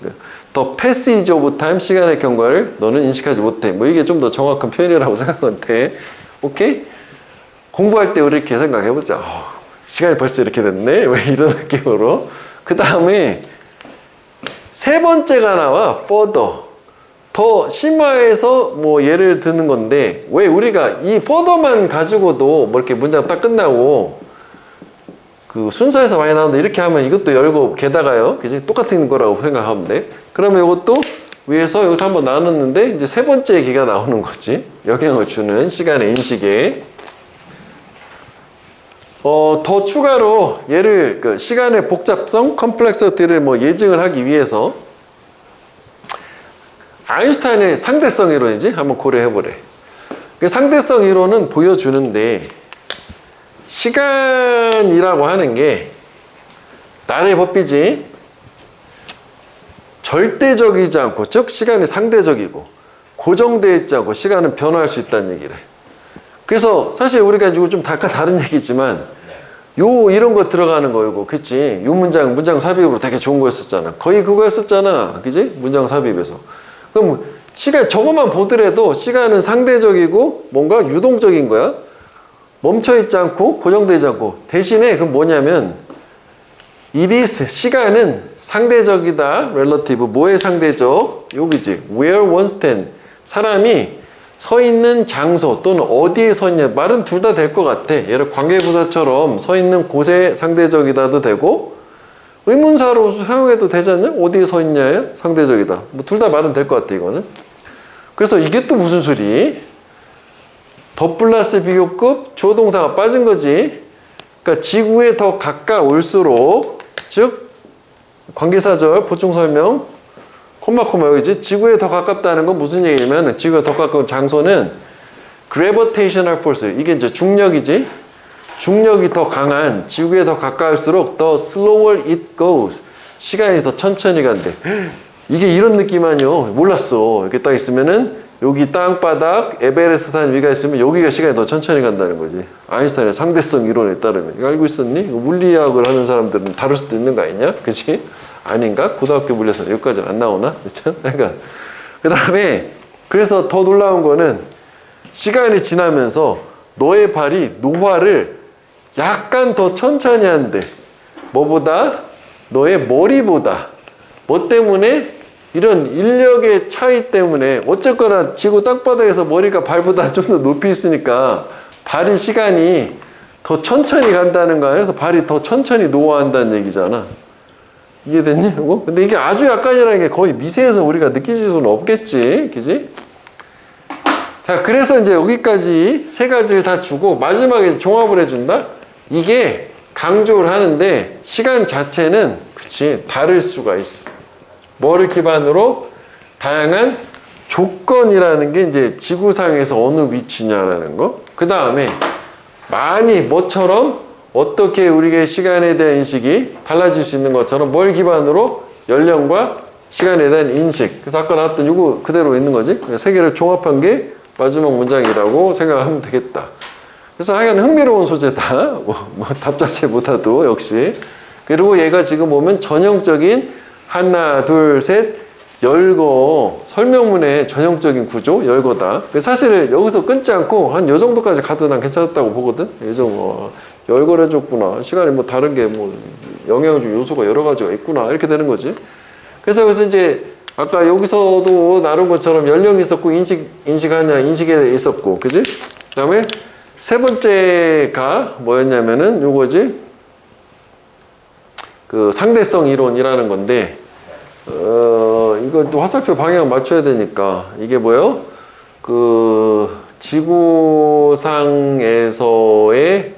더 패시지 오브 타임, 시간의 경과를 너는 인식하지 못해. 뭐 이게 좀 더 정확한 표현이라고 생각하면 돼. 오케이? 공부할 때 우리 이렇게 생각해보자. 시간이 벌써 이렇게 됐네? 왜 이런 느낌으로. 그 다음에 세 번째가 나와. further. 더 심화해서 뭐 예를 드는 건데, 왜 우리가 이 further만 가지고도 뭐 이렇게 문장 딱 끝나고 그 순서에서 많이 나오는데, 이렇게 하면 이것도 열고 게다가요, 그지? 똑같은 거라고 생각하면 돼. 그러면 이것도 위에서 여기서 한번 나눴는데 이제 세 번째 얘기가 나오는 거지. 영향을 주는 시간의 인식에. 더 추가로 얘를 그 시간의 복잡성, 컴플렉서티를 뭐 예증을 하기 위해서 아인슈타인의 상대성 이론이지? 한번 고려해보래. 그 상대성 이론은 보여주는데, 시간이라고 하는 게 나의 법이지, 절대적이지 않고, 즉 시간이 상대적이고 고정되어 있지 않고 시간은 변화할 수 있다는 얘기래. 그래서 사실 우리가 이거 좀 아까 다른 얘기지만 이런 거 들어가는 거이고, 그치? 요 문장 삽입으로 되게 좋은 거였었잖아. 거의 그거였었잖아. 그지? 문장 삽입에서. 그럼 시간 저것만 보더라도 시간은 상대적이고 뭔가 유동적인 거야. 멈춰있지 않고 고정되지 않고. 대신에 그럼 뭐냐면 it is, 시간은 상대적이다. relative. 뭐의 상대적? 여기지. where one stand. 사람이 서 있는 장소 또는 어디에 서 있냐. 말은 둘 다 될 것 같아. 예를 관계부사처럼 서 있는 곳에 상대적이다도 되고, 의문사로 사용해도 되지 않냐? 어디에 서 있냐에 상대적이다. 뭐 둘 다 말은 될 것 같아, 이거는. 그래서 이게 또 무슨 소리? 더 플러스 비교급 주어 동사가 빠진 거지. 그러니까 지구에 더 가까울수록, 즉 관계사절 보충 설명 콤마 여기지. 지구에 더 가깝다는 건 무슨 얘기냐면, 지구에 더 가까운 장소는 gravitational force, 이게 이제 중력이지. 중력이 더 강한, 지구에 더 가까울수록 the slower it goes, 시간이 더 천천히 간대. 이게 이런 느낌 아니요? 몰랐어. 이렇게 딱 있으면은 여기 땅바닥 에베레스트 산 위가 있으면 여기가 시간이 더 천천히 간다는 거지. 아인슈타인의 상대성 이론에 따르면. 이거 알고 있었니? 물리학을 하는 사람들은 다룰 수도 있는 거 아니냐? 그치? 아닌가? 고등학교 물리에서는 여기까지는 안 나오나? 그쵸? 그러니까 그 다음에 그래서 더 놀라운 거는 시간이 지나면서 너의 발이 노화를 약간 더 천천히 한대. 뭐보다? 너의 머리보다. 뭐 때문에? 이런 인력의 차이 때문에. 어쨌거나 지구 땅바닥에서 머리가 발보다 좀 더 높이 있으니까 발이 시간이 더 천천히 간다는 거야. 그래서 발이 더 천천히 노화한다는 얘기잖아. 이해됐니? 이거? 근데 이게 아주 약간이라는 게 거의 미세해서 우리가 느끼질 수는 없겠지. 그지? 자, 그래서 이제 여기까지 세 가지를 다 주고 마지막에 종합을 해준다? 이게 강조를 하는데 시간 자체는 그치 다를 수가 있어. 뭐를 기반으로? 다양한 조건이라는 게 이제 지구상에서 어느 위치냐라는 거. 그 다음에 많이 뭐처럼 어떻게 우리의 시간에 대한 인식이 달라질 수 있는 것처럼 뭘 기반으로? 연령과 시간에 대한 인식. 그래서 아까 나왔던 이거 그대로 있는 거지. 세 개를 종합한 게 마지막 문장이라고 생각하면 되겠다. 그래서 하여간 흥미로운 소재다. 뭐 답자체보다도 역시. 그리고 얘가 지금 보면 전형적인 하나, 둘, 셋, 열거 설명문의 전형적인 구조 열거다. 사실 여기서 끊지 않고 한 요 정도까지 가도 난 괜찮았다고 보거든. 예정 열거를 해줬구나. 시간이 뭐 다른 게 뭐 영향 중 요소가 여러 가지가 있구나. 이렇게 되는 거지. 그래서 이제 아까 여기서도 나눈 것처럼 연령이 있었고 인식하냐 인식에 있었고, 그지? 그다음에 세 번째가 뭐였냐면은 요거지. 그 상대성 이론이라는 건데. 이거 또 화살표 방향 맞춰야 되니까 이게 뭐예요? 그 지구상에서의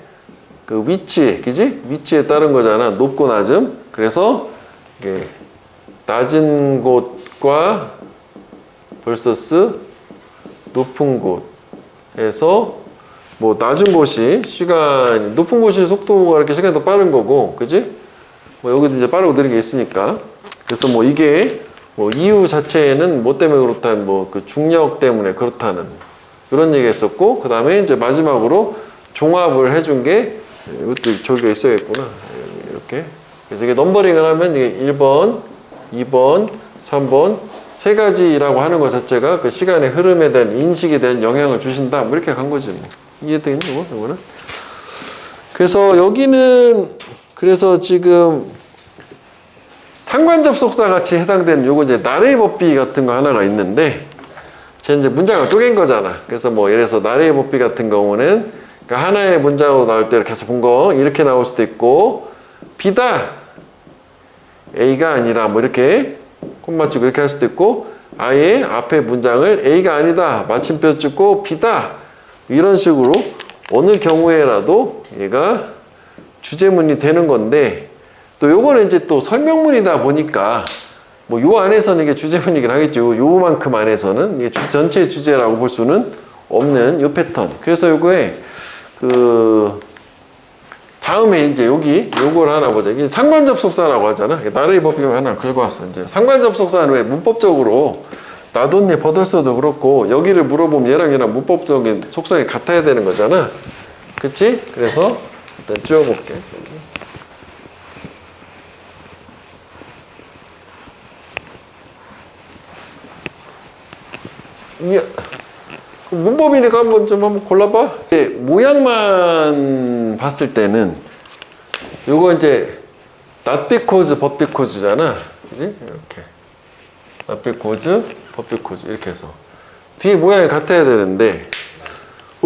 그 위치, 그지? 위치에 따른 거잖아. 높고 낮음. 그래서 이게 낮은 곳과 vs 높은 곳에서 뭐 낮은 곳이 시간, 높은 곳이 속도가 이렇게 시간이 더 빠른 거고, 그지? 뭐 여기도 이제 빠르고 느린 게 있으니까. 그래서 뭐 이게 뭐 이유 자체는 뭐 때문에 그렇다, 뭐 그 중력 때문에 그렇다는 그런 얘기 했었고, 그 다음에 이제 마지막으로 종합을 해준 게 이것도 저기가 있어야겠구나. 이렇게. 그래서 이게 넘버링을 하면 이게 1번, 2번, 3번 세 가지라고 하는 것 자체가 그 시간의 흐름에 대한 인식에 대한 영향을 주신다. 뭐 이렇게 간 거지. 뭐. 이해되겠니? 이거는? 그래서 여기는 그래서 지금 상관접속사 같이 해당되는 요거 이제 나레이 법비 같은 거 하나가 있는데, 쟤 이제 문장을 쪼갠 거잖아. 그래서 뭐 예를 들어서 나레이 법비 같은 경우는 그러니까 하나의 문장으로 나올 때 이렇게 해서 본 거 이렇게 나올 수도 있고, B다 A가 아니라 뭐 이렇게 콤마 찍고 이렇게 할 수도 있고, 아예 앞에 문장을 A가 아니다 마침표 찍고 B다 이런 식으로 어느 경우에라도 얘가 주제문이 되는 건데, 또 요거는 이제 또 설명문이다 보니까 뭐 요 안에서는 이게 주제문이긴 하겠죠. 요만큼 안에서는 이게 전체 주제라고 볼 수는 없는 요 패턴. 그래서 요거에 그 다음에 이제 여기 요걸 하나 보자. 이게 상관접속사라고 하잖아. 나레이 법비 하나 긁어왔어. 이제 상관접속사는 왜 문법적으로 나돈니 버들서도 그렇고 여기를 물어보면 얘랑 문법적인 속성이 같아야 되는 거잖아. 그치? 그래서 일단 지워볼게. 문법이니까 한번 골라봐. 모양만 봤을 때는 요거 이제 not because, but because잖아. 그지? 이렇게 not because, but because 이렇게 해서 뒤에 모양이 같아야 되는데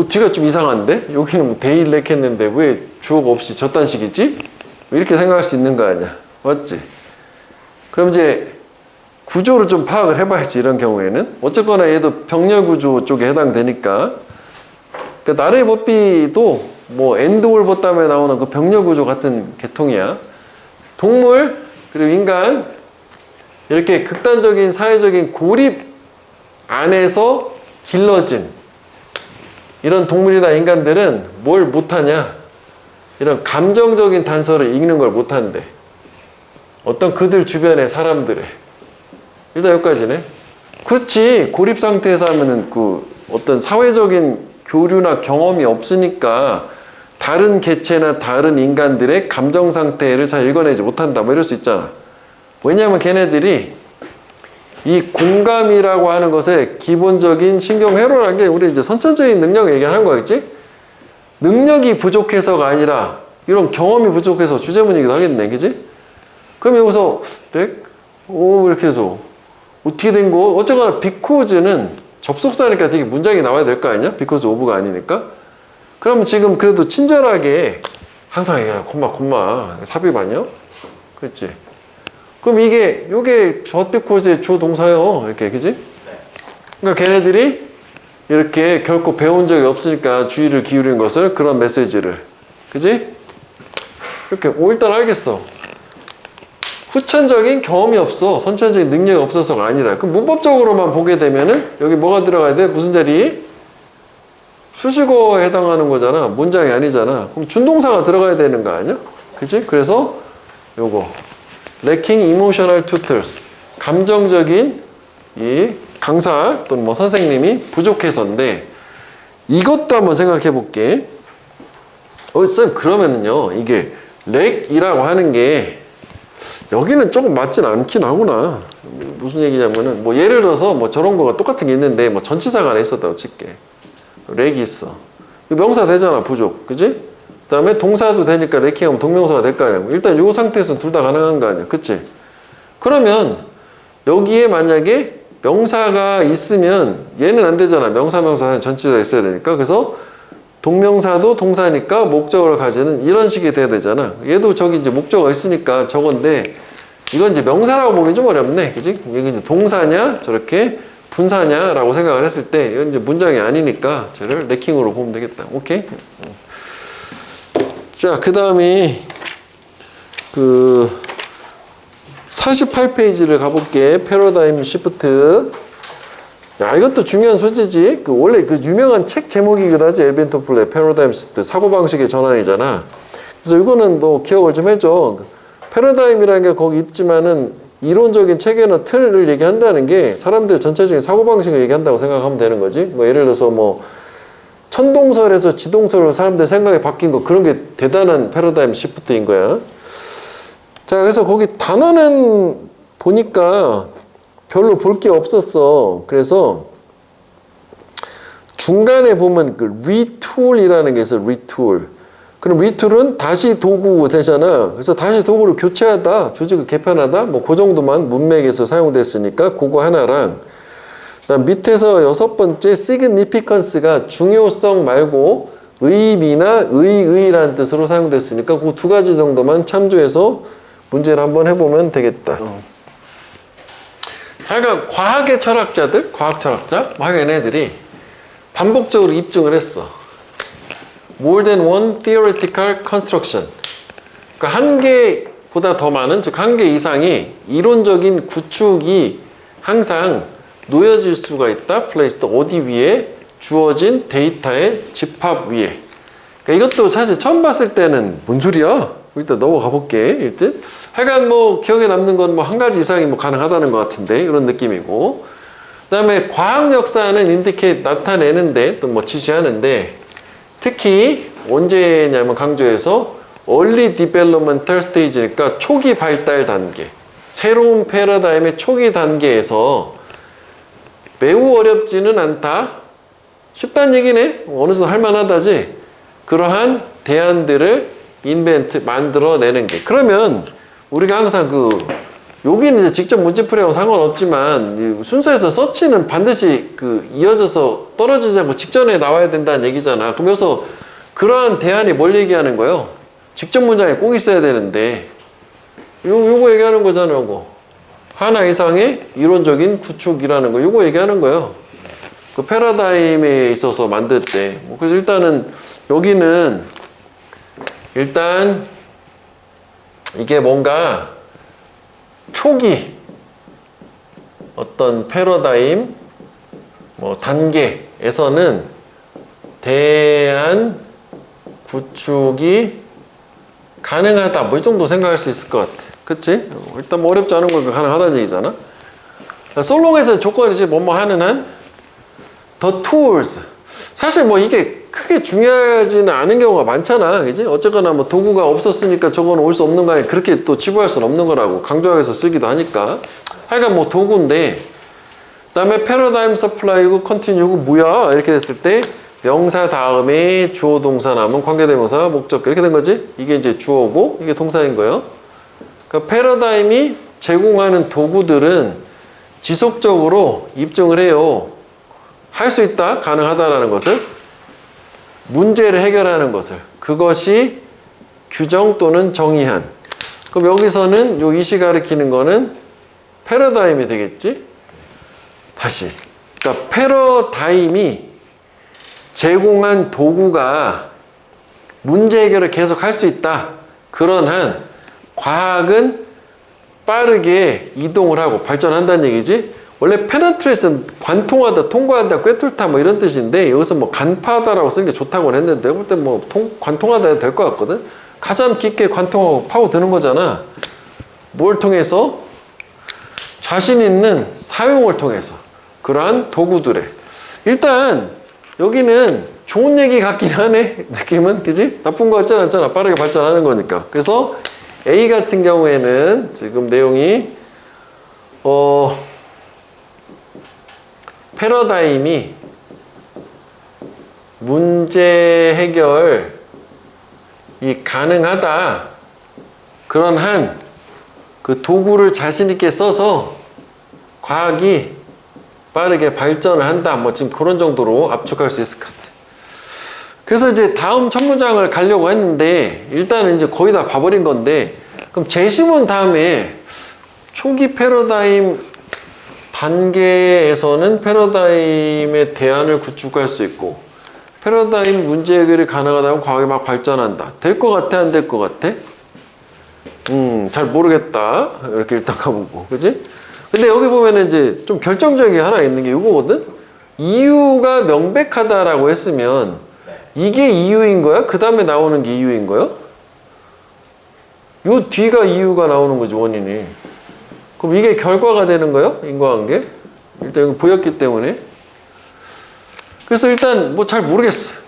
뒤가 좀 이상한데? 여기는 뭐 they like 했는데 왜 주어가 없이 저딴 식이지? 이렇게 생각할 수 있는 거 아니야. 맞지? 그럼 이제 구조를 좀 파악을 해봐야지. 이런 경우에는 어쨌거나 얘도 병렬 구조 쪽에 해당되니까. 그러니까 나레이 법비도 뭐 엔드올버 다음에 나오는 그 병렬 구조 같은 계통이야. 동물 그리고 인간 이렇게 극단적인 사회적인 고립 안에서 길러진 이런 동물이나 인간들은 뭘 못하냐? 이런 감정적인 단서를 읽는 걸 못한대. 어떤 그들 주변의 사람들의. 일단 여기까지네. 그렇지. 고립 상태에서 하면은 그 어떤 사회적인 교류나 경험이 없으니까 다른 개체나 다른 인간들의 감정 상태를 잘 읽어내지 못한다. 뭐 이럴 수 있잖아. 왜냐하면 걔네들이 이 공감이라고 하는 것의 기본적인 신경회로라는 게 우리 이제 선천적인 능력을 얘기하는 거겠지? 능력이 부족해서가 아니라 이런 경험이 부족해서 주제문이기도 하겠네. 그지? 그럼 여기서 이렇게 해서 어떻게 된 거? 어쨌거나 because는 접속사니까 되게 문장이 나와야 될 거 아니야? because of가 아니니까. 그러면 지금 그래도 친절하게 항상 얘기해. 콤마 삽입 아니야? 그렇지? 그럼 요게 but because의 주 동사요. 이렇게, 그지? 그러니까 걔네들이 이렇게 결코 배운 적이 없으니까 주의를 기울인 것을 그런 메시지를. 그지? 이렇게 일단 알겠어. 후천적인 경험이 없어. 선천적인 능력이 없어서가 아니라. 그럼 문법적으로만 보게 되면은 여기 뭐가 들어가야 돼? 무슨 자리? 수식어에 해당하는 거잖아. 문장이 아니잖아. 그럼 준동사가 들어가야 되는 거 아니야? 그치? 그래서 요거 lacking emotional tutors, 감정적인 이 강사 또는 뭐 선생님이 부족해서인데, 이것도 한번 생각해 볼게. 쌤, 그러면은요 이게 렉이라고 하는 게 여기는 조금 맞진 않긴 하구나. 무슨 얘기냐면은 뭐 예를 들어서 뭐 저런 거가 똑같은 게 있는데 뭐 전치사가 하나 있었다고 칠게. 렉이 있어. 명사 되잖아, 부족. 그지? 그 다음에 동사도 되니까 렉킹하면 동명사가 될 거 아니야. 일단 요 상태에서는 둘 다 가능한 거 아니야. 그치? 그러면 여기에 만약에 명사가 있으면 얘는 안 되잖아. 명사 전치사 있어야 되니까. 그래서 동명사도 동사니까 목적어를 가지는 이런 식이 돼야 되잖아. 얘도 저기 이제 목적어가 있으니까 저건데, 이건 이제 명사라고 보기 좀 어렵네. 그지? 이게 이제 동사냐, 저렇게 분사냐라고 생각을 했을 때 이건 이제 문장이 아니니까 쟤를 렉킹으로 보면 되겠다. 오케이? 자, 그 다음에 그 48페이지를 가볼게. 패러다임 시프트. 야, 이것도 중요한 소재지. 그 원래 그 유명한 책 제목이거든. 엘빈 토플의 패러다임 시프트, 사고방식의 전환이잖아. 그래서 이거는 뭐 기억을 좀 해줘. 패러다임이라는 게 거기 있지만은 이론적인 체계나 틀을 얘기한다는 게 사람들 전체적인 사고방식을 얘기한다고 생각하면 되는 거지. 뭐 예를 들어서 뭐 천동설에서 지동설로 사람들 생각이 바뀐 거, 그런 게 대단한 패러다임 시프트인 거야. 자, 그래서 거기 단어는 보니까 별로 볼 게 없었어. 그래서 중간에 보면 그 retool이라는 게 있어. retool. 그럼 retool은 다시 도구 되잖아. 그래서 다시 도구를 교체하다, 조직을 개편하다, 뭐 그 정도만 문맥에서 사용됐으니까 그거 하나랑, 그다음 밑에서 6번째 significance가 중요성 말고 의미나 의의라는 뜻으로 사용됐으니까 그 두 가지 정도만 참조해서 문제를 한번 해보면 되겠다. 그러니까 과학의 철학자들, 과학 철학자, 막 얘네들이 반복적으로 입증을 했어. More than one theoretical construction. 그러니까 한 개보다 더 많은, 즉 한 개 이상의 이론적인 구축이 항상 놓여질 수가 있다. placed, 어디 위에? 주어진 데이터의 집합 위에. 그러니까 이것도 사실 처음 봤을 때는 뭔 소리야? 일단 넘어가 볼게. 일단 하여간 뭐 기억에 남는 건 뭐 한 가지 이상이 뭐 가능하다는 것 같은데, 이런 느낌이고, 그 다음에 과학 역사는 indicate, 나타내는데 또 뭐 지시하는데, 특히 언제냐면 강조해서 early developmental stage니까 초기 발달 단계, 새로운 패러다임의 초기 단계에서 매우 어렵지는 않다, 쉽다는 얘기네, 어느 정도 할만하다지, 그러한 대안들을 인벤트, 만들어내는 게. 그러면 우리가 항상 여기는 이제 직접 문제풀이하고 상관없지만 순서에서 서치는 반드시 이어져서 떨어지지 않고 직전에 나와야 된다는 얘기잖아. 그러면서 그러한 대안이 뭘 얘기하는 거예요? 직접 문장에 꼭 있어야 되는데 요거 얘기하는 거잖아. 요거 하나 이상의 이론적인 구축이라는 거, 요거 얘기하는 거예요. 그 패러다임에 있어서 만들 때. 그래서 일단은 여기는 일단 이게 뭔가 초기 어떤 패러다임 뭐 단계에서는 대안 구축이 가능하다, 뭐 이 정도 생각할 수 있을 것 같아. 그치? 일단 뭐 어렵지 않은 거 가능하다는 얘기잖아. 솔롱에서 조건이지 뭐뭐 하는 한 the tools. 사실 뭐 이게 크게 중요하지는 않은 경우가 많잖아. 그지? 어쨌거나 뭐 도구가 없었으니까 저거는 올 수 없는 거 아니야. 그렇게 또 치부할 수는 없는 거라고 강조해서 쓰기도 하니까. 하여간 뭐 도구인데, 그 다음에 패러다임 서플라이고 컨티뉴고 뭐야? 이렇게 됐을 때 명사 다음에 주어 동사 나오면 관계대명사 목적 이렇게 된 거지? 이게 이제 주어고 이게 동사인 거예요. 그러니까 패러다임이 제공하는 도구들은 지속적으로 입증을 해요. 할 수 있다, 가능하다라는 것을, 문제를 해결하는 것을, 그것이 규정 또는 정의한. 그럼 여기서는 요 이시 가리키는 거는 패러다임이 되겠지? 다시. 그러니까 패러다임이 제공한 도구가 문제 해결을 계속 할 수 있다. 그런 한 과학은 빠르게 이동을 하고 발전한다는 얘기지. 원래 페네트레이션 관통하다, 통과하다, 꿰뚫다 뭐 이런 뜻인데 여기서 뭐 간파하다라고 쓰는 게 좋다고는 했는데 볼 때 뭐 관통하다 해도 될 것 같거든. 가장 깊게 관통하고 파고드는 거잖아. 뭘 통해서? 자신 있는 사용을 통해서. 그러한 도구들에. 일단 여기는 좋은 얘기 같긴 하네. 느낌은 그지? 나쁜 거 같진 않잖아. 빠르게 발전하는 거니까. 그래서 A 같은 경우에는 지금 내용이 패러다임이 문제 해결이 가능하다. 그런 한 그 도구를 자신 있게 써서 과학이 빠르게 발전을 한다. 뭐 지금 그런 정도로 압축할 수 있을 것 같아. 그래서 이제 다음 첫 문장을 가려고 했는데 일단은 이제 거의 다 봐버린 건데 그럼 제시문 다음에 초기 패러다임 단계에서는 패러다임의 대안을 구축할 수 있고 패러다임 문제 해결이 가능하다면 과학이 막 발전한다. 될 것 같아? 안 될 것 같아? 잘 모르겠다. 이렇게 일단 가보고. 그지? 근데 여기 보면은 이제 좀 결정적인 하나 있는 게 이거거든? 이유가 명백하다라고 했으면 이게 이유인 거야? 그 다음에 나오는 게 이유인 거야? 요 뒤가 이유가 나오는 거지, 원인이. 그럼 이게 결과가 되는 거예요? 인과관계? 일단 여기 보였기 때문에. 그래서 일단 뭐 잘 모르겠어.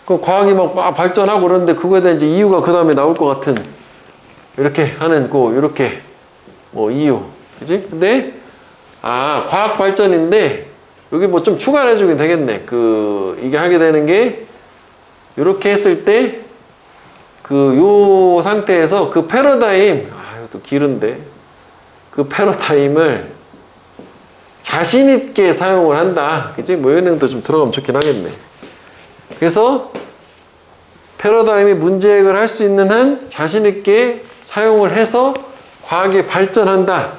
그 과학이 막 발전하고 그러는데 그거에 대한 이제 이유가 그 다음에 나올 것 같은 이렇게 하는 이렇게 뭐 이유. 그지? 근데 과학 발전인데 여기 뭐 좀 추가를 해주긴 되겠네. 이게 하게 되는 게 이렇게 했을 때 요 상태에서 그 패러다임 이것도 길은데 그 패러다임을 자신 있게 사용을 한다. 그지? 뭐 이런 내용도 좀 들어가면 좋긴 하겠네. 그래서 패러다임이 문제 해결을 할 수 있는 한 자신 있게 사용을 해서 과학이 발전한다.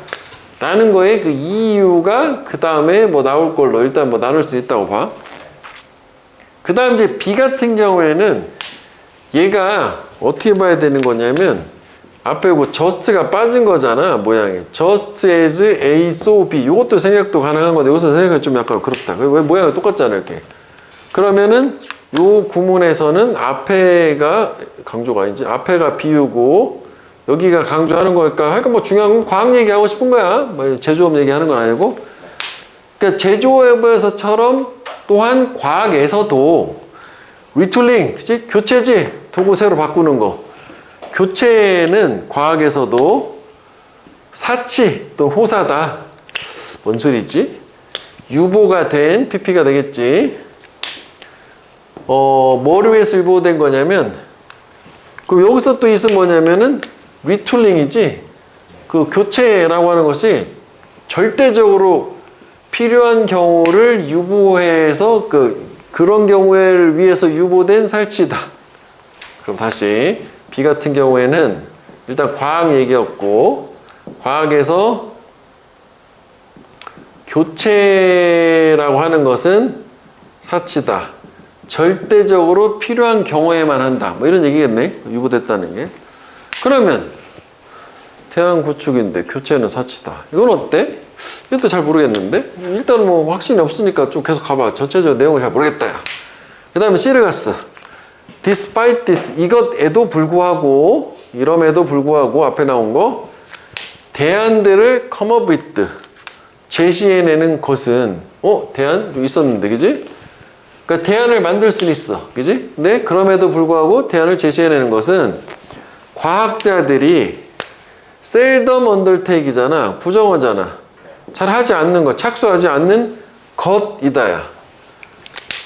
라는 거에 그 이유가 그 다음에 뭐 나올 걸로 일단 뭐 나눌 수 있다고 봐. 그 다음 이제 B 같은 경우에는 얘가 어떻게 봐야 되는 거냐면 앞에 just가 빠진 거잖아, 모양이. just as A, so B. 이것도 생각도 가능한 건데 여기서 생각이 좀 약간 그렇다. 왜 모양이 똑같잖아, 이렇게. 그러면은 요 구문에서는 앞에가 강조가 아니지. 앞에가 비유고 여기가 강조하는 거니까 하여간 뭐 중요한 건 과학 얘기하고 싶은 거야. 뭐 제조업 얘기하는 건 아니고. 그러니까 제조업에서처럼 또한 과학에서도 리툴링, 그치? 교체지? 도구 새로 바꾸는 거. 교체는 과학에서도 사치 또 호사다. 뭔 소리지? 유보가 된 PP가 되겠지. 뭐를 위해서 유보된 거냐면 그럼 여기서 또 있으면 뭐냐면은 리툴링이지. 그 교체라고 하는 것이 절대적으로 필요한 경우를 유보해서 그런 경우를 위해서 유보된 살치다. 그럼 다시 B 같은 경우에는 일단 과학 얘기였고 과학에서 교체라고 하는 것은 사치다. 절대적으로 필요한 경우에만 한다. 뭐 이런 얘기겠네. 유보됐다는 게. 그러면 대안 구축인데 교체는 사치다. 이건 어때? 이것도 잘 모르겠는데? 일단 뭐 확신이 없으니까 좀 계속 가봐. 전체적 내용을 잘 모르겠다. 그 다음에 C를 갔어. Despite this. 이것에도 불구하고 이럼에도 불구하고 앞에 나온 거 대안들을 come up with. 제시해내는 것은 대안? 여기 있었는데 그지? 그러니까 대안을 만들 수는 있어. 그지? 근데 그럼에도 불구하고 대안을 제시해내는 것은 과학자들이 seldom undertake이잖아. 부정어잖아. 잘 하지 않는 것, 착수하지 않는 것이다야.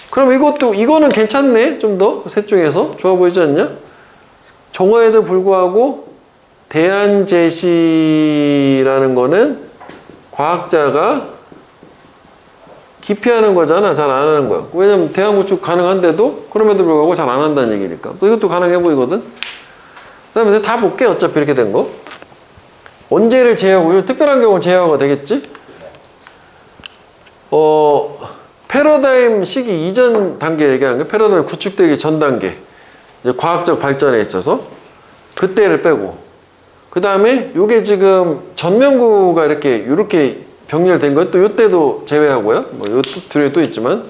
그럼 이거는 괜찮네. 좀 더 셋 중에서 좋아 보이지 않냐? 정어에도 불구하고 대안 제시라는 거는 과학자가 기피하는 거잖아. 잘 안 하는 거야. 왜냐면 대안 구축 가능한데도 그럼에도 불구하고 잘 안 한다는 얘기니까. 또 이것도 가능해 보이거든. 그다음에 다 볼게. 어차피 이렇게 된 거. 언제를 제외하고 이런 특별한 경우는 제외하고 되겠지? 패러다임 시기 이전 단계 얘기하는 게 패러다임 구축되기 전 단계. 이제 과학적 발전에 있어서 그때를 빼고. 그 다음에 요게 지금 전면구가 이렇게 병렬된 건 또 요때도 제외하고요. 뭐 요 둘에 또 있지만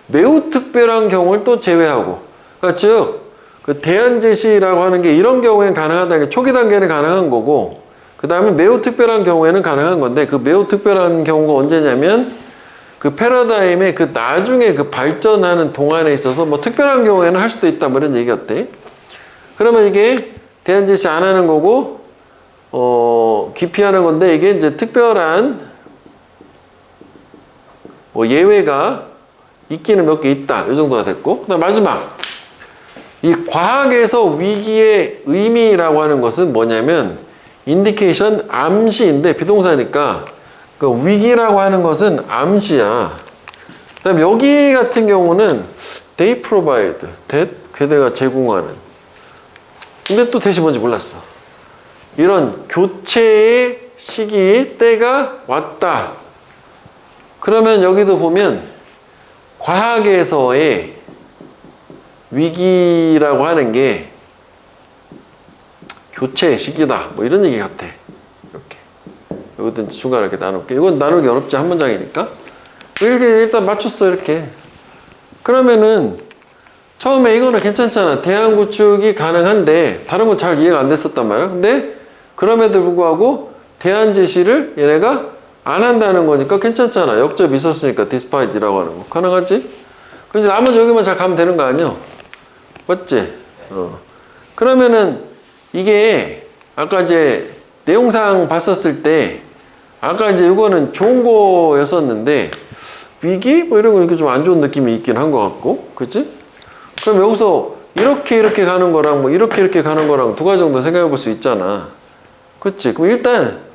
매우 특별한 경우를 또 제외하고. 그러니까 즉, 그 대안 제시라고 하는 게 이런 경우에는 가능하다는 게 초기 단계는 가능한 거고, 그 다음에 매우 특별한 경우에는 가능한 건데, 그 매우 특별한 경우가 언제냐면 그 패러다임의 그 나중에 그 발전하는 동안에 있어서 뭐 특별한 경우에는 할 수도 있다 뭐 이런 얘기 같아. 그러면 이게 대안 제시 안 하는 거고 기피하는 건데, 이게 이제 특별한 뭐 예외가 있기는 몇 개 있다. 이 정도가 됐고, 그다음 마지막 이 과학에서 위기의 의미라고 하는 것은 뭐냐면 인디케이션 암시인데 비동사니까 그 위기라고 하는 것은 암시야. 그다음 여기 같은 경우는 they provide, 그대가 제공하는. 근데 또 대시 뭔지 몰랐어. 이런 교체의 시기 때가 왔다. 그러면 여기도 보면 과학에서의 위기라고 하는 게 교체의 시기다. 뭐 이런 얘기 같아. 이렇게. 이것도 중간에 이렇게 나눌게. 이건 나누기 어렵지. 한 문장이니까. 이렇게 일단 맞췄어. 이렇게. 그러면은 처음에 이거는 괜찮잖아. 대안 구축이 가능한데 다른 건 잘 이해가 안 됐었단 말이야. 근데 그럼에도 불구하고 대안 제시를 얘네가 안 한다는 거니까 괜찮잖아. 역접이 있었으니까 despite이라고 하는 거. 가능하지? 그래서 나머지 여기만 잘 가면 되는 거 아니야? 맞지? 그러면은 이게 아까 이제 내용상 봤었을 때 아까 이제 이거는 좋은 거였었는데 위기? 뭐 이런 거 이렇게 좀 안 좋은 느낌이 있긴 한 것 같고. 그치? 그럼 여기서 이렇게 가는 거랑 뭐 이렇게 가는 거랑 두 가지 정도 생각해 볼 수 있잖아. 그치? 그럼 일단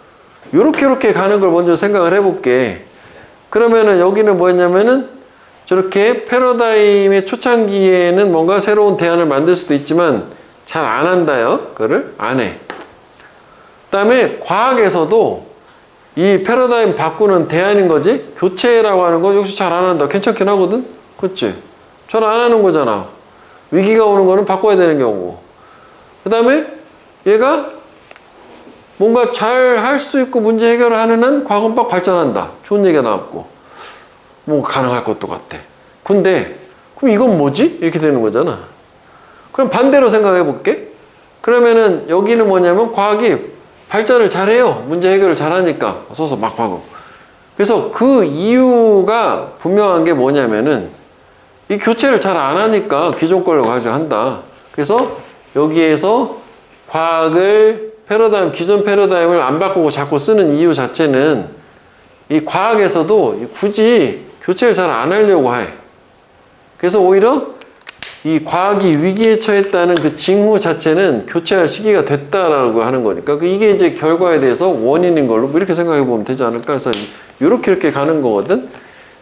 이렇게 가는 걸 먼저 생각을 해볼게. 그러면은 여기는 뭐였냐면은 저렇게 패러다임의 초창기에는 뭔가 새로운 대안을 만들 수도 있지만 잘 안 한다요. 그거를 안 해. 그 다음에 과학에서도 이 패러다임 바꾸는 대안인 거지. 교체라고 하는 거 역시 잘 안 한다. 괜찮긴 하거든. 그치? 잘 안 하는 거잖아. 위기가 오는 거는 바꿔야 되는 경우고. 그 다음에 얘가 뭔가 잘 할 수 있고 문제 해결을 하는 한 과학은 빡 발전한다. 좋은 얘기가 나왔고. 뭐 가능할 것도 같아. 근데 그럼 이건 뭐지? 이렇게 되는 거잖아. 그럼 반대로 생각해 볼게. 그러면은 여기는 뭐냐면 과학이 발전을 잘해요. 문제 해결을 잘하니까 써서 막 하고. 그래서 그 이유가 분명한 게 뭐냐면은 이 교체를 잘 안 하니까 기존 걸로 가지고 한다. 그래서 여기에서 과학을 기존 패러다임을 안 바꾸고 자꾸 쓰는 이유 자체는 이 과학에서도 굳이 교체를 잘 안 하려고 해. 그래서 오히려 이 과학이 위기에 처했다는 그 징후 자체는 교체할 시기가 됐다라고 하는 거니까 이게 이제 결과에 대해서 원인인 걸로 뭐 이렇게 생각해 보면 되지 않을까 해서 이렇게 가는 거거든.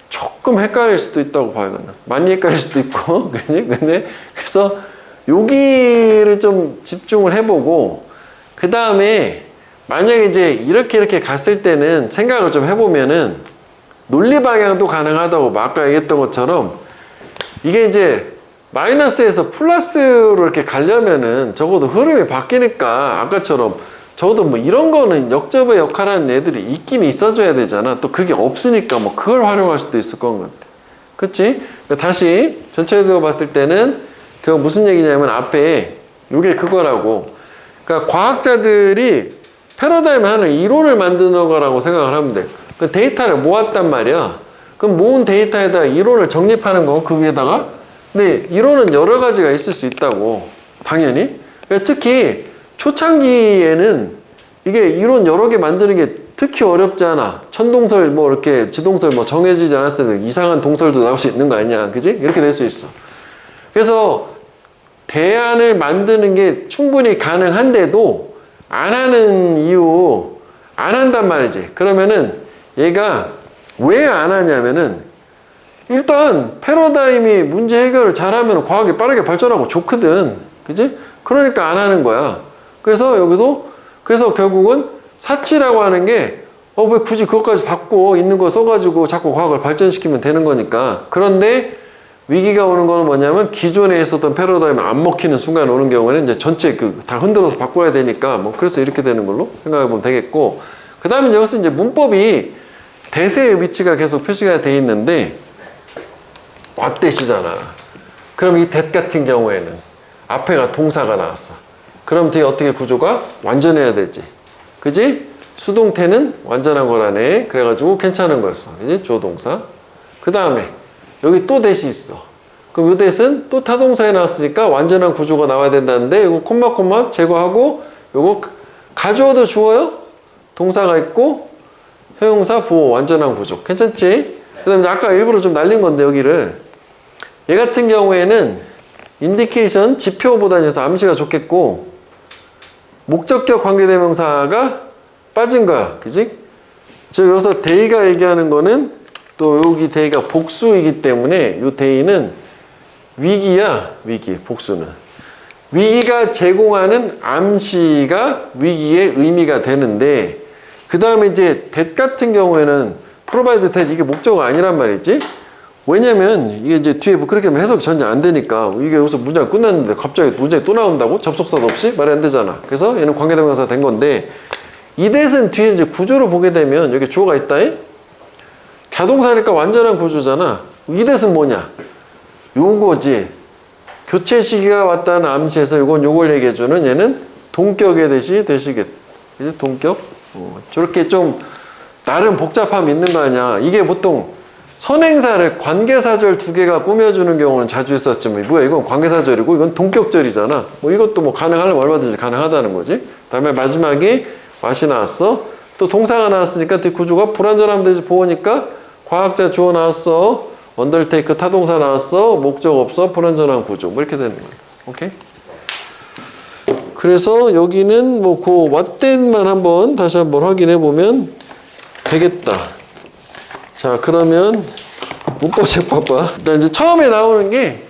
조금 헷갈릴 수도 있다고 봐요. 많이 헷갈릴 수도 있고. 근데 그래서 여기를 좀 집중을 해보고 그 다음에 만약에 이제 이렇게 갔을 때는 생각을 좀 해보면은 논리 방향도 가능하다고 아까 얘기했던 것처럼 이게 이제 마이너스에서 플러스로 이렇게 가려면은 적어도 흐름이 바뀌니까 아까처럼 적어도 뭐 이런 거는 역접의 역할하는 애들이 있긴 있어줘야 되잖아. 또 그게 없으니까 뭐 그걸 활용할 수도 있을 것 같아. 그치? 다시 전체적으로 봤을 때는 그거 무슨 얘기냐면 앞에 이게 그거라고. 그러니까 과학자들이 패러다임 하는 이론을 만드는 거라고 생각을 하면 돼. 그 데이터를 모았단 말이야. 그럼 모은 데이터에다 이론을 정립하는 거, 그 위에다가. 근데 이론은 여러 가지가 있을 수 있다고. 당연히. 특히 초창기에는 이게 이론 여러 개 만드는 게 특히 어렵지 않아. 천동설, 뭐 이렇게 지동설 뭐 정해지지 않았을 때 이상한 동설도 나올 수 있는 거 아니야. 그지? 이렇게 될 수 있어. 그래서 대안을 만드는 게 충분히 가능한데도 안 하는 이유, 안 한단 말이지. 그러면은 얘가 왜 안 하냐면은 일단 패러다임이 문제 해결을 잘하면 과학이 빠르게 발전하고 좋거든. 그지? 그러니까 안 하는 거야. 그래서 여기도 그래서 결국은 사치라고 하는 게 왜 굳이 그것까지 받고 있는 거 써가지고 자꾸 과학을 발전시키면 되는 거니까. 그런데 위기가 오는 거는 뭐냐면 기존에 있었던 패러다임이 안 먹히는 순간 오는 경우에는 이제 전체 다 흔들어서 바꿔야 되니까 뭐 그래서 이렇게 되는 걸로 생각해 보면 되겠고, 그 다음에 여기서 이제 문법이 대세의 위치가 계속 표시가 돼 있는데 what that이잖아. 그럼 이 that 같은 경우에는 앞에가 동사가 나왔어. 그럼 뒤에 어떻게 구조가 완전해야 되지, 그지? 수동태는 완전한 거라네. 그래가지고 괜찮은 거였어, 그지? 조동사. 그 다음에 여기 또 that이 있어. 그럼 이 that은 또 타동사에 나왔으니까 완전한 구조가 나와야 된다는데, 이거 콤마 제거하고 요거 가져와도 주어요? 동사가 있고 형용사 보호 완전한 구조. 괜찮지? 그 다음에 아까 일부러 좀 날린 건데 여기를, 얘 같은 경우에는 인디케이션 지표보다는 암시가 좋겠고 목적격 관계대명사가 빠진 거야, 그지? 즉 여기서 데이가 얘기하는 거는 또 여기 데이가 복수이기 때문에 이 데이는 위기야. 위기, 복수는 위기가 제공하는 암시가 위기의 의미가 되는데, 그 다음에 이제 that 같은 경우에는 provide that 이게 목적어가 아니란 말이지. 왜냐면 이게 이제 뒤에 뭐 그렇게 하면 해석이 전혀 안 되니까, 이게 여기서 문장이 끝났는데 갑자기 문장이 또 나온다고? 접속사도 없이? 말이 안 되잖아. 그래서 얘는 관계대명사가 된 건데, 이 that은 뒤에 이제 구조를 보게 되면 여기 주어가 있다. 자동사니까 완전한 구조잖아. 이 that은 뭐냐? 요거지. 교체 시기가 왔다는 암시에서 요걸 얘기해주는 얘는 동격의 that이 되시겠. 이제 동격? 저렇게 좀 나름 복잡함이 있는 거 아니야. 이게 보통 선행사를 관계사절 두 개가 꾸며주는 경우는 자주 있었지만, 뭐야 이건 관계사절이고 이건 동격절이잖아. 뭐 이것도 뭐 가능하려면 얼마든지 가능하다는 거지. 다음에 마지막에 what이 나왔어. 또 동사가 나왔으니까 뒤 구조가 불완전하면 되지. 보호니까 과학자 주어 나왔어. 언더테이크 타동사 나왔어. 목적 없어. 불완전한 구조. 뭐 이렇게 되는 거야. 오케이? 그래서 여기는 뭐 그 what that만 한번 다시 한번 확인해 보면 되겠다. 자, 그러면 문법책 봐봐. 일단 이제 처음에 나오는 게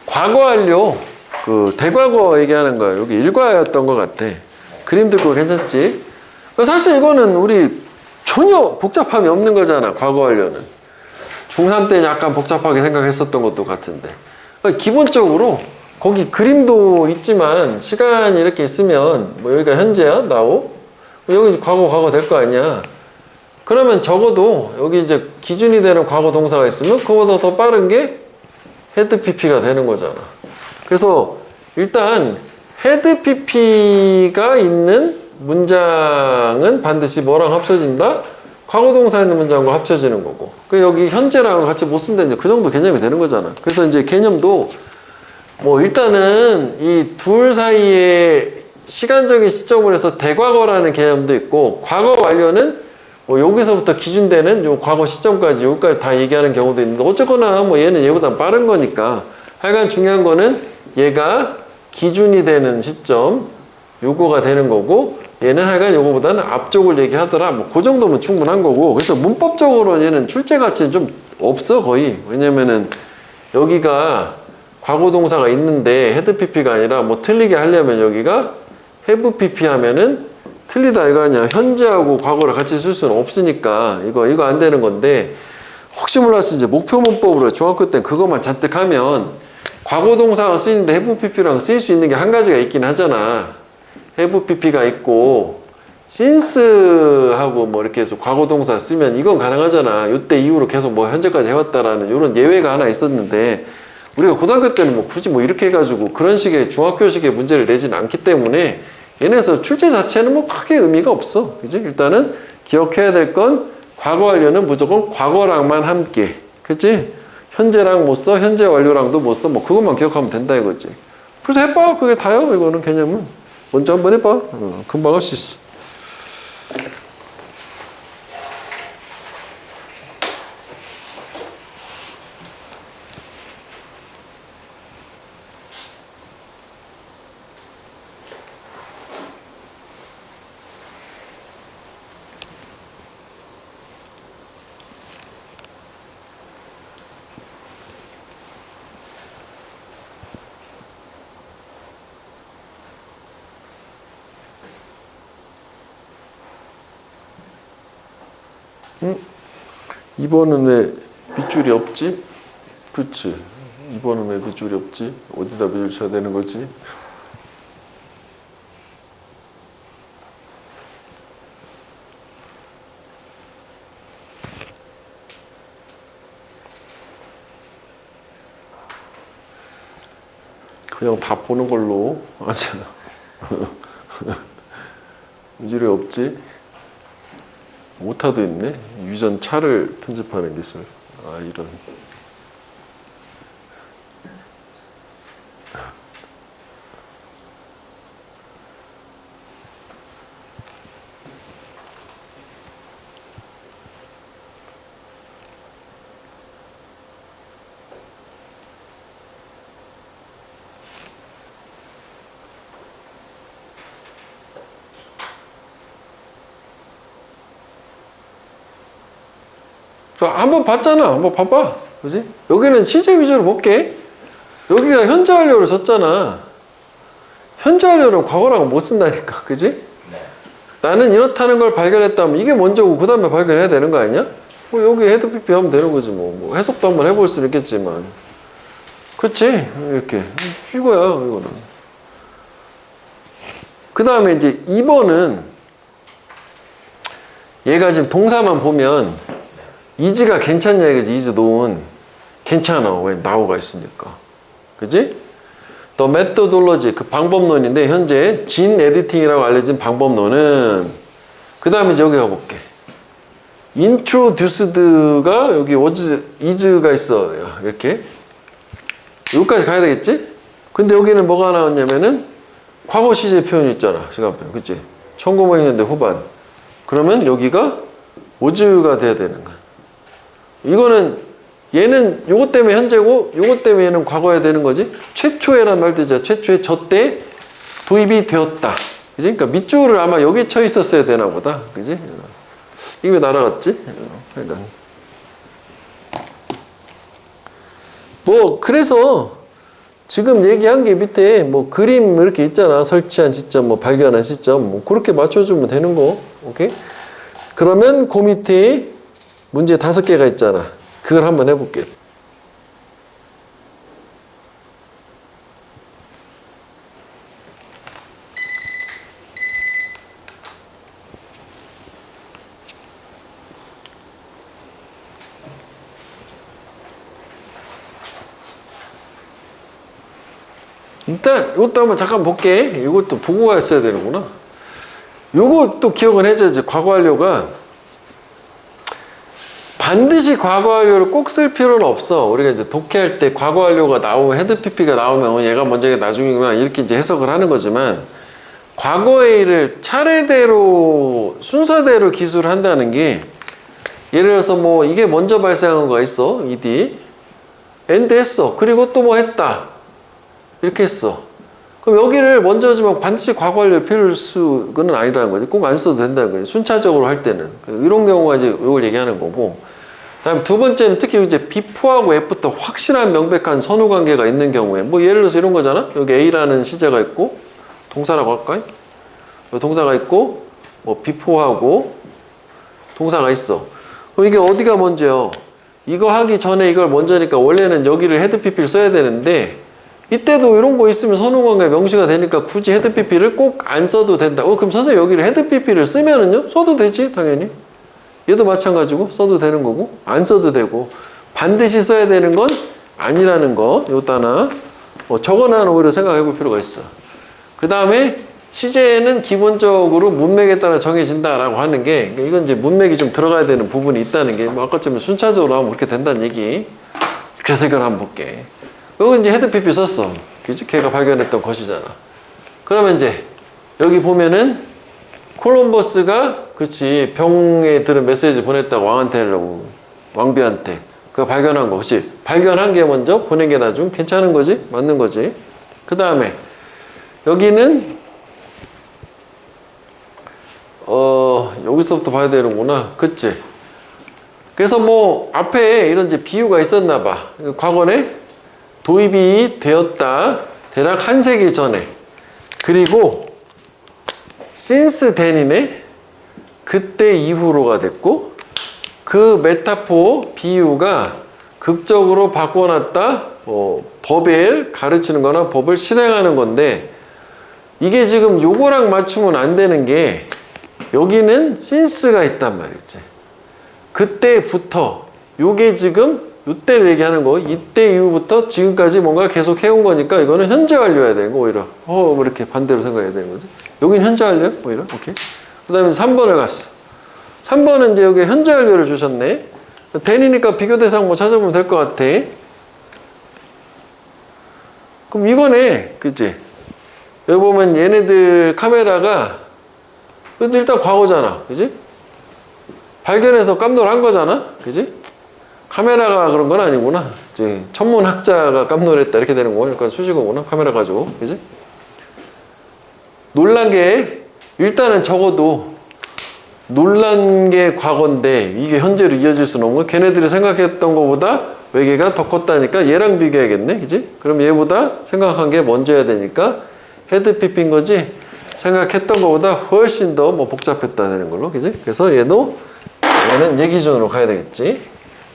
과거 완료, 그 대과거 얘기하는 거야. 여기 일과였던 것 같아. 그림도 있고 괜찮지? 사실 이거는 우리 전혀 복잡함이 없는 거잖아. 과거 완료는. 중3 때는 약간 복잡하게 생각했었던 것도 같은데. 그러니까 기본적으로 거기 그림도 있지만 시간이 이렇게 있으면 뭐 여기가 현재야, now. 여기 과거 될 거 아니야. 그러면 적어도 여기 이제 기준이 되는 과거 동사가 있으면 그거보다 더 빠른 게 헤드 PP가 되는 거잖아. 그래서 일단 헤드 PP가 있는 문장은 반드시 뭐랑 합쳐진다? 과거 동사 있는 문장과 합쳐지는 거고. 그 여기 현재랑 같이 못 쓴다, 이제 그 정도 개념이 되는 거잖아. 그래서 이제 개념도 뭐 일단은 이 둘 사이에 시간적인 시점을 해서 대과거라는 개념도 있고, 과거 완료는 뭐 여기서부터 기준되는 요 과거 시점까지 여기까지 다 얘기하는 경우도 있는데, 어쨌거나 뭐 얘는 얘보다 빠른 거니까 하여간 중요한 거는 얘가 기준이 되는 시점 요거가 되는 거고, 얘는 하여간 요거보다는 앞쪽을 얘기하더라. 뭐 그 정도면 충분한 거고. 그래서 문법적으로 얘는 출제 가치는 좀 없어, 거의. 왜냐면은 여기가 과거 동사가 있는데 헤드 PP가 아니라 뭐 틀리게 하려면 여기가 have PP 하면은 틀리다 이거 아니야. 현재하고 과거를 같이 쓸 수는 없으니까 이거 안 되는 건데, 혹시 몰라서 이제 목표 문법으로 중학교 때 그것만 잔뜩 하면 과거 동사가 쓰이는데 have PP랑 쓰일 수 있는 게 한 가지가 있긴 하잖아. have PP가 있고 since하고 뭐 이렇게 해서 과거 동사 쓰면 이건 가능하잖아. 이때 이후로 계속 뭐 현재까지 해왔다라는 이런 예외가 하나 있었는데, 우리가 고등학교 때는 뭐 굳이 뭐 이렇게 해가지고 그런 식의 중학교식의 문제를 내지는 않기 때문에 얘네에서 출제 자체는 뭐 크게 의미가 없어. 그지? 일단은 기억해야 될 건 과거 완료는 무조건 과거랑만 함께. 그치? 현재랑 못 써, 현재 완료랑도 못 써. 뭐 그것만 기억하면 된다 이거지. 그래서 해봐. 그게 다요. 이거는 개념은. 먼저 한번 해봐. 금방 할 수 있어. 이번은 왜 밑줄이 없지? 그치. 2번은 왜 밑줄이 없지? 어디다 밑줄 쳐야 되는 거지? 그냥 다 보는 걸로 하자. 밑줄이 없지? 오타도 있네. 유전 차를 편집하는 기술. 아, 이런. 자, 한번 봤잖아. 한번 봐봐. 그지? 여기는 시제 위주로 볼게. 여기가 현재 완료를 썼잖아. 현재 완료는 과거랑 못 쓴다니까. 그지? 네. 나는 이렇다는 걸 발견했다면 이게 먼저고 그 다음에 발견해야 되는 거 아니야? 뭐 여기 헤드 PP 하면 되는 거지 뭐. 뭐 해석도 한번 해볼 수는 있겠지만. 그치? 이렇게. 이거야, 이거는. 그 다음에 이제 2번은 얘가 지금 동사만 보면 이즈가 괜찮냐 이거지. 이즈 노은 괜찮아. 왜? 나우가 있으니까. 그지? 더 메토돌로지 그 방법론인데 현재 진 에디팅이라고 알려진 방법론은 그 다음에 이제 여기 가볼게. introduced가 여기 was is가 있어. 이렇게 여기까지 가야 되겠지? 근데 여기는 뭐가 나왔냐면은 과거 시제 표현 있잖아. 시간 표현. 그치? 1900년대 후반. 그러면 여기가 was가 돼야 되는 거야. 이거는 얘는 요것 때문에 현재고 요것 때문에 얘는 과거야 되는 거지. 최초에란 말도 있잖아. 최초에 저때 도입이 되었다. 그지? 그러니까 밑줄을 아마 여기 쳐 있었어야 되나 보다. 그지? 이게 왜 날아갔지? 그러니까 뭐 그래서 지금 얘기한 게 밑에 뭐 그림 이렇게 있잖아. 설치한 시점, 뭐 발견한 시점, 뭐 그렇게 맞춰주면 되는 거. 오케이? 그러면 그 밑에 문제 5개가 있잖아. 그걸 한번 해볼게. 일단 이것도 한번 잠깐 볼게. 이것도 보고 갔어야 되는구나. 이것도 기억은 해줘야지. 과거 완료가 반드시 과거 완료를 꼭 쓸 필요는 없어. 우리가 이제 독해할 때 과거 완료가 나오고 헤드 PP가 나오면 얘가 먼저가 나중이구나 이렇게 이제 해석을 하는 거지만 과거의 일을 차례대로 순서대로 기술을 한다는 게 예를 들어서 뭐 이게 먼저 발생한 거가 있어. ED 엔드 했어. 그리고 또 뭐 했다. 이렇게 했어. 그럼 여기를 먼저 하지만 반드시 과거 완료 필요할 수는 아니라는 거지. 꼭 안 써도 된다는 거지. 순차적으로 할 때는. 이런 경우가 이제 이걸 얘기하는 거고. 다음 두 번째는 특히 이제 before하고 after 확실한 명백한 선후 관계가 있는 경우에 뭐 예를 들어서 이런 거잖아. 여기 A라는 시제가 있고 동사라고 할까요? 동사가 있고 뭐 before하고 동사가 있어. 그럼 이게 어디가 먼저요? 이거 하기 전에 이걸 먼저니까 원래는 여기를 헤드 PP를 써야 되는데 이때도 이런 거 있으면 선후관계 명시가 되니까 굳이 헤드 PP를 꼭 안 써도 된다. 그럼 선생님 여기를 헤드 PP를 쓰면은요? 써도 되지 당연히. 얘도 마찬가지고 써도 되는 거고 안 써도 되고 반드시 써야 되는 건 아니라는 거. 요것도 하나 적어놔는 오히려 생각해 볼 필요가 있어. 그 다음에 시제는 기본적으로 문맥에 따라 정해진다라고 하는 게 이건 이제 문맥이 좀 들어가야 되는 부분이 있다는 게 뭐 아까처럼 순차적으로 하면 그렇게 된다는 얘기. 그래서 이걸 한번 볼게. 여기 이제 헤드 PP 썼어. 그치? 걔가 발견했던 것이잖아. 그러면 이제 여기 보면은 콜럼버스가 그치 병에 들은 메시지 보냈다고 왕한테 하려고 왕비한테 그거 발견한 거 그치 발견한 게 먼저 보낸 게 나중 괜찮은 거지 맞는 거지. 그 다음에 여기는 여기서부터 봐야 되는구나. 그치. 그래서 뭐 앞에 이런 이제 비유가 있었나 봐. 과거에 도입이 되었다. 대략 한 세기 전에. 그리고 since then이네. 그때 이후로가 됐고 그 메타포 비유가 극적으로 바꿔놨다. 법을 가르치는 거나 법을 실행하는 건데 이게 지금 요거랑 맞추면 안 되는 게 여기는 since가 있단 말이지. 그때부터 요게 지금 이때를 얘기하는 거 이때 이후부터 지금까지 뭔가 계속 해온 거니까 이거는 현재 완료해야 되는 거 오히려 뭐 이렇게 반대로 생각해야 되는 거지. 여긴 현재 완료 오히려 오케이. 그 다음에 3번을 갔어. 3번은 이제 여기 현재 완료를 주셨네. 대니니까 비교 대상 뭐 찾아보면 될 것 같아. 그럼 이거네 그치. 여기 보면 얘네들 카메라가 일단 과거잖아 그지. 발견해서 깜놀한 거잖아 그지. 카메라가 그런 건 아니구나. 이제 천문학자가 깜놀했다 이렇게 되는 거니까 그러니까 수식어구나. 카메라 가지고 그지. 놀란 게 일단은 적어도 놀란 게 과거인데 이게 현재로 이어질 수는 없는 거. 걔네들이 생각했던 것보다 외계가 더 컸다니까 얘랑 비교해야겠네 그지. 그럼 얘보다 생각한 게 먼저야 되니까 헤드피피인 거지. 생각했던 것보다 훨씬 더 뭐 복잡했다 되는 걸로 그지. 그래서 얘는 얘 기준으로 가야 되겠지.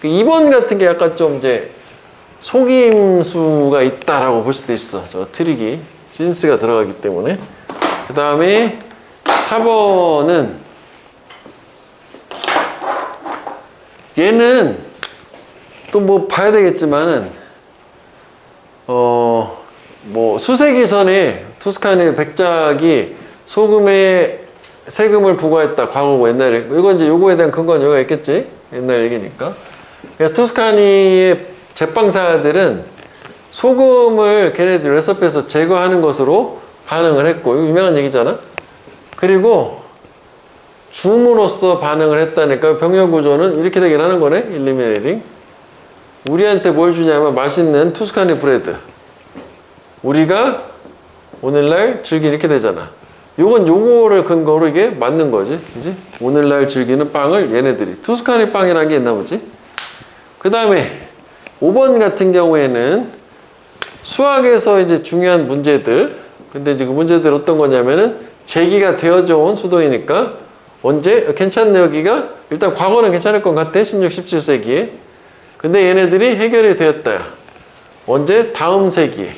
2번 같은 게 약간 좀 이제 속임수가 있다라고 볼 수도 있어. 저 트릭이 신스가 들어가기 때문에. 그 다음에 4번은 얘는 또 뭐 봐야 되겠지만은 뭐 수세기 전에 투스카니 백작이 소금에 세금을 부과했다 과거고 옛날에 이건 이제 요거에 대한 근거는 여기가 있겠지 옛날 얘기니까. 그러니까 투스카니의 제빵사들은 소금을 걔네들 레시피에서 제거하는 것으로 반응을 했고 이거 유명한 얘기잖아. 그리고 줌으로써 반응을 했다니까 병렬 구조는 이렇게 되긴 하는 거네. 일리미네이팅. 우리한테 뭘 주냐면 맛있는 투스카니 브레드. 우리가 오늘날 즐기 이렇게 되잖아. 요건 요거를 근거로 이게 맞는 거지. 그지? 오늘날 즐기는 빵을 얘네들이. 투스카니 빵이라는 게 있나 보지? 그 다음에 5번 같은 경우에는 수학에서 이제 중요한 문제들. 근데 이제 그 문제들 어떤 거냐면은 제기가 되어져 온 수도이니까 언제? 괜찮네 여기가? 일단 과거는 괜찮을 것 같아. 16, 17세기에. 근데 얘네들이 해결이 되었다. 언제? 다음 세기에.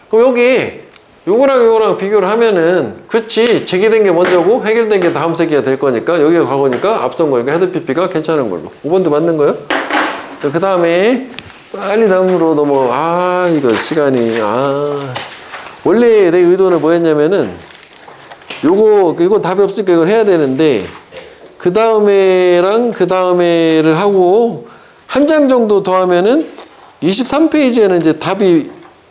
그럼 여기 요거랑 비교를 하면은 그치 제기된 게 먼저고 해결된 게 다음 세기가 될 거니까 여기가 과거니까 앞선 거니까 헤드피피가 괜찮은 걸로. 5번도 맞는 거예요? 자, 그 다음에 빨리 다음으로 이거 시간이 원래 내 의도는 뭐였냐면은 이건 답이 없으니까 이걸 해야 되는데 그 다음에랑 그 다음에를 하고 한 장 정도 더 하면은 23페이지에는 이제 답이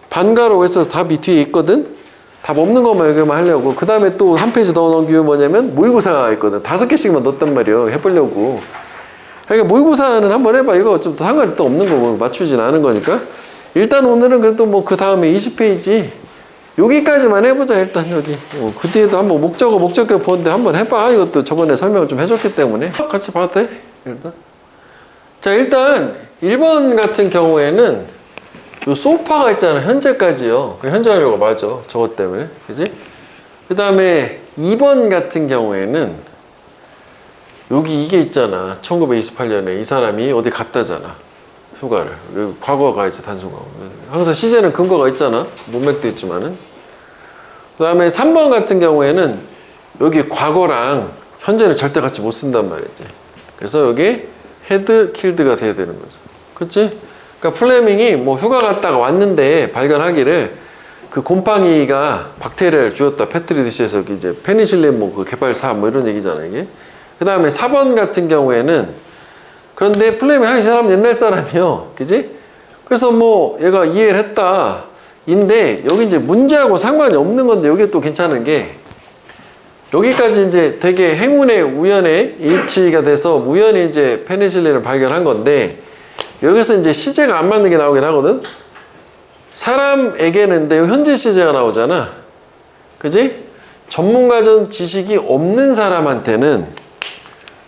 반가로 했어서 답이 뒤에 있거든. 답 없는 것만 여기만 하려고. 그 다음에 또 한 페이지 더 넘기면 뭐냐면 모의고사가 있거든. 5개씩만 넣었단 말이에요. 해보려고. 그러니까 모의고사는 한번 해봐. 이거 좀 상관이 또 없는 거고 맞추진 않은 거니까. 일단 오늘은 그래도 뭐 그 다음에 20페이지 여기까지만 해보자. 일단 여기 그 뒤에도 한번 목적어 보는데 한번 해봐. 이것도 저번에 설명을 좀 해줬기 때문에 같이 봐도 돼. 일단 자 일단 1번 같은 경우에는 요 소파가 있잖아. 현재까지요. 그 현재 완료가 맞아. 저것 때문에. 그지? 그 다음에 2번 같은 경우에는 여기 이게 있잖아. 1928년에 이 사람이 어디 갔다잖아. 휴가를. 과거가 있지, 단순과거. 항상 시제는 근거가 있잖아. 문맥도 있지만은. 그 다음에 3번 같은 경우에는 여기 과거랑 현재는 절대 같이 못 쓴단 말이지. 그래서 여기 헤드 킬드가 돼야 되는 거죠. 그치? 그러니까 플레밍이 뭐 휴가 갔다가 왔는데 발견하기를 그 곰팡이가 박테리아를 주었다. 페트리디시에서 이제 페니실린 뭐 그 개발사 뭐 이런 얘기잖아, 이게. 그 다음에 4번 같은 경우에는 그런데 플레밍 이 사람 옛날 사람이요. 그지? 그래서 뭐 얘가 이해를 했다. 인데 여기 이제 문제하고 상관이 없는 건데 여기 또 괜찮은 게 여기까지 이제 되게 행운의 우연의 일치가 돼서 우연히 이제 페니실린을 발견한 건데 여기서 이제 시제가 안 맞는 게 나오긴 하거든. 사람에게는 근데 현재 시제가 나오잖아. 그지? 전문가적 지식이 없는 사람한테는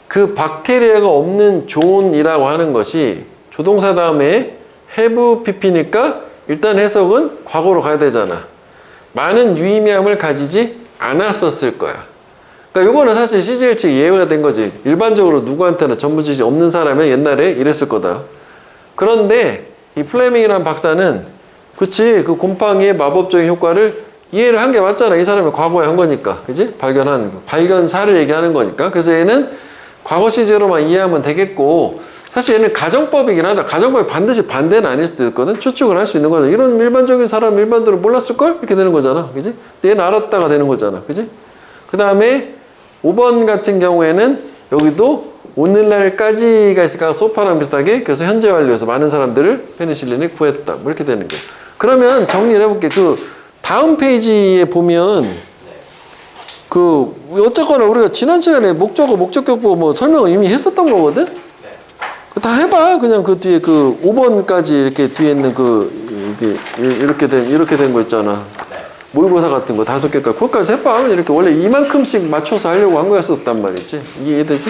그 박테리아가 없는 존이라고 하는 것이 조동사 다음에 have pp니까 일단 해석은 과거로 가야 되잖아. 많은 유의미함을 가지지 않았었을 거야. 그러니까 이거는 사실 CJ 측 이해가 된 거지. 일반적으로 누구한테나 전문 지식이 없는 사람은 옛날에 이랬을 거다. 그런데 이 플레밍이라는 박사는 그치 그 곰팡이의 마법적인 효과를 이해를 한 게 맞잖아. 이 사람이 과거에 한 거니까. 그지? 발견사를 얘기하는 거니까. 그래서 얘는 과거 시제로만 이해하면 되겠고, 사실 얘는 가정법이긴 하다. 가정법이 반드시 반대는 아닐 수도 있거든. 추측을 할 수 있는 거잖아. 이런 일반적인 사람 일반적으로 몰랐을걸? 이렇게 되는 거잖아. 그지? 근데 얘는 알았다가 되는 거잖아. 그지? 그 다음에 5번 같은 경우에는 여기도 오늘날까지가 있으니까 소파랑 비슷하게 그래서 현재 완료해서 많은 사람들을 페니실린을 구했다. 뭐 이렇게 되는 거야. 그러면 정리를 해볼게. 그 다음 페이지에 보면 그 어쨌거나 우리가 지난 시간에 목적어, 목적격보 뭐 설명을 이미 했었던 거거든. 다 해봐. 그냥 그 뒤에 그 5번까지 이렇게 뒤에 있는 이렇게 된 거 있잖아. 모의고사 같은 거 5개까지 그것까지 해봐. 이렇게 원래 이만큼씩 맞춰서 하려고 한 거였었단 말이지. 이해되지?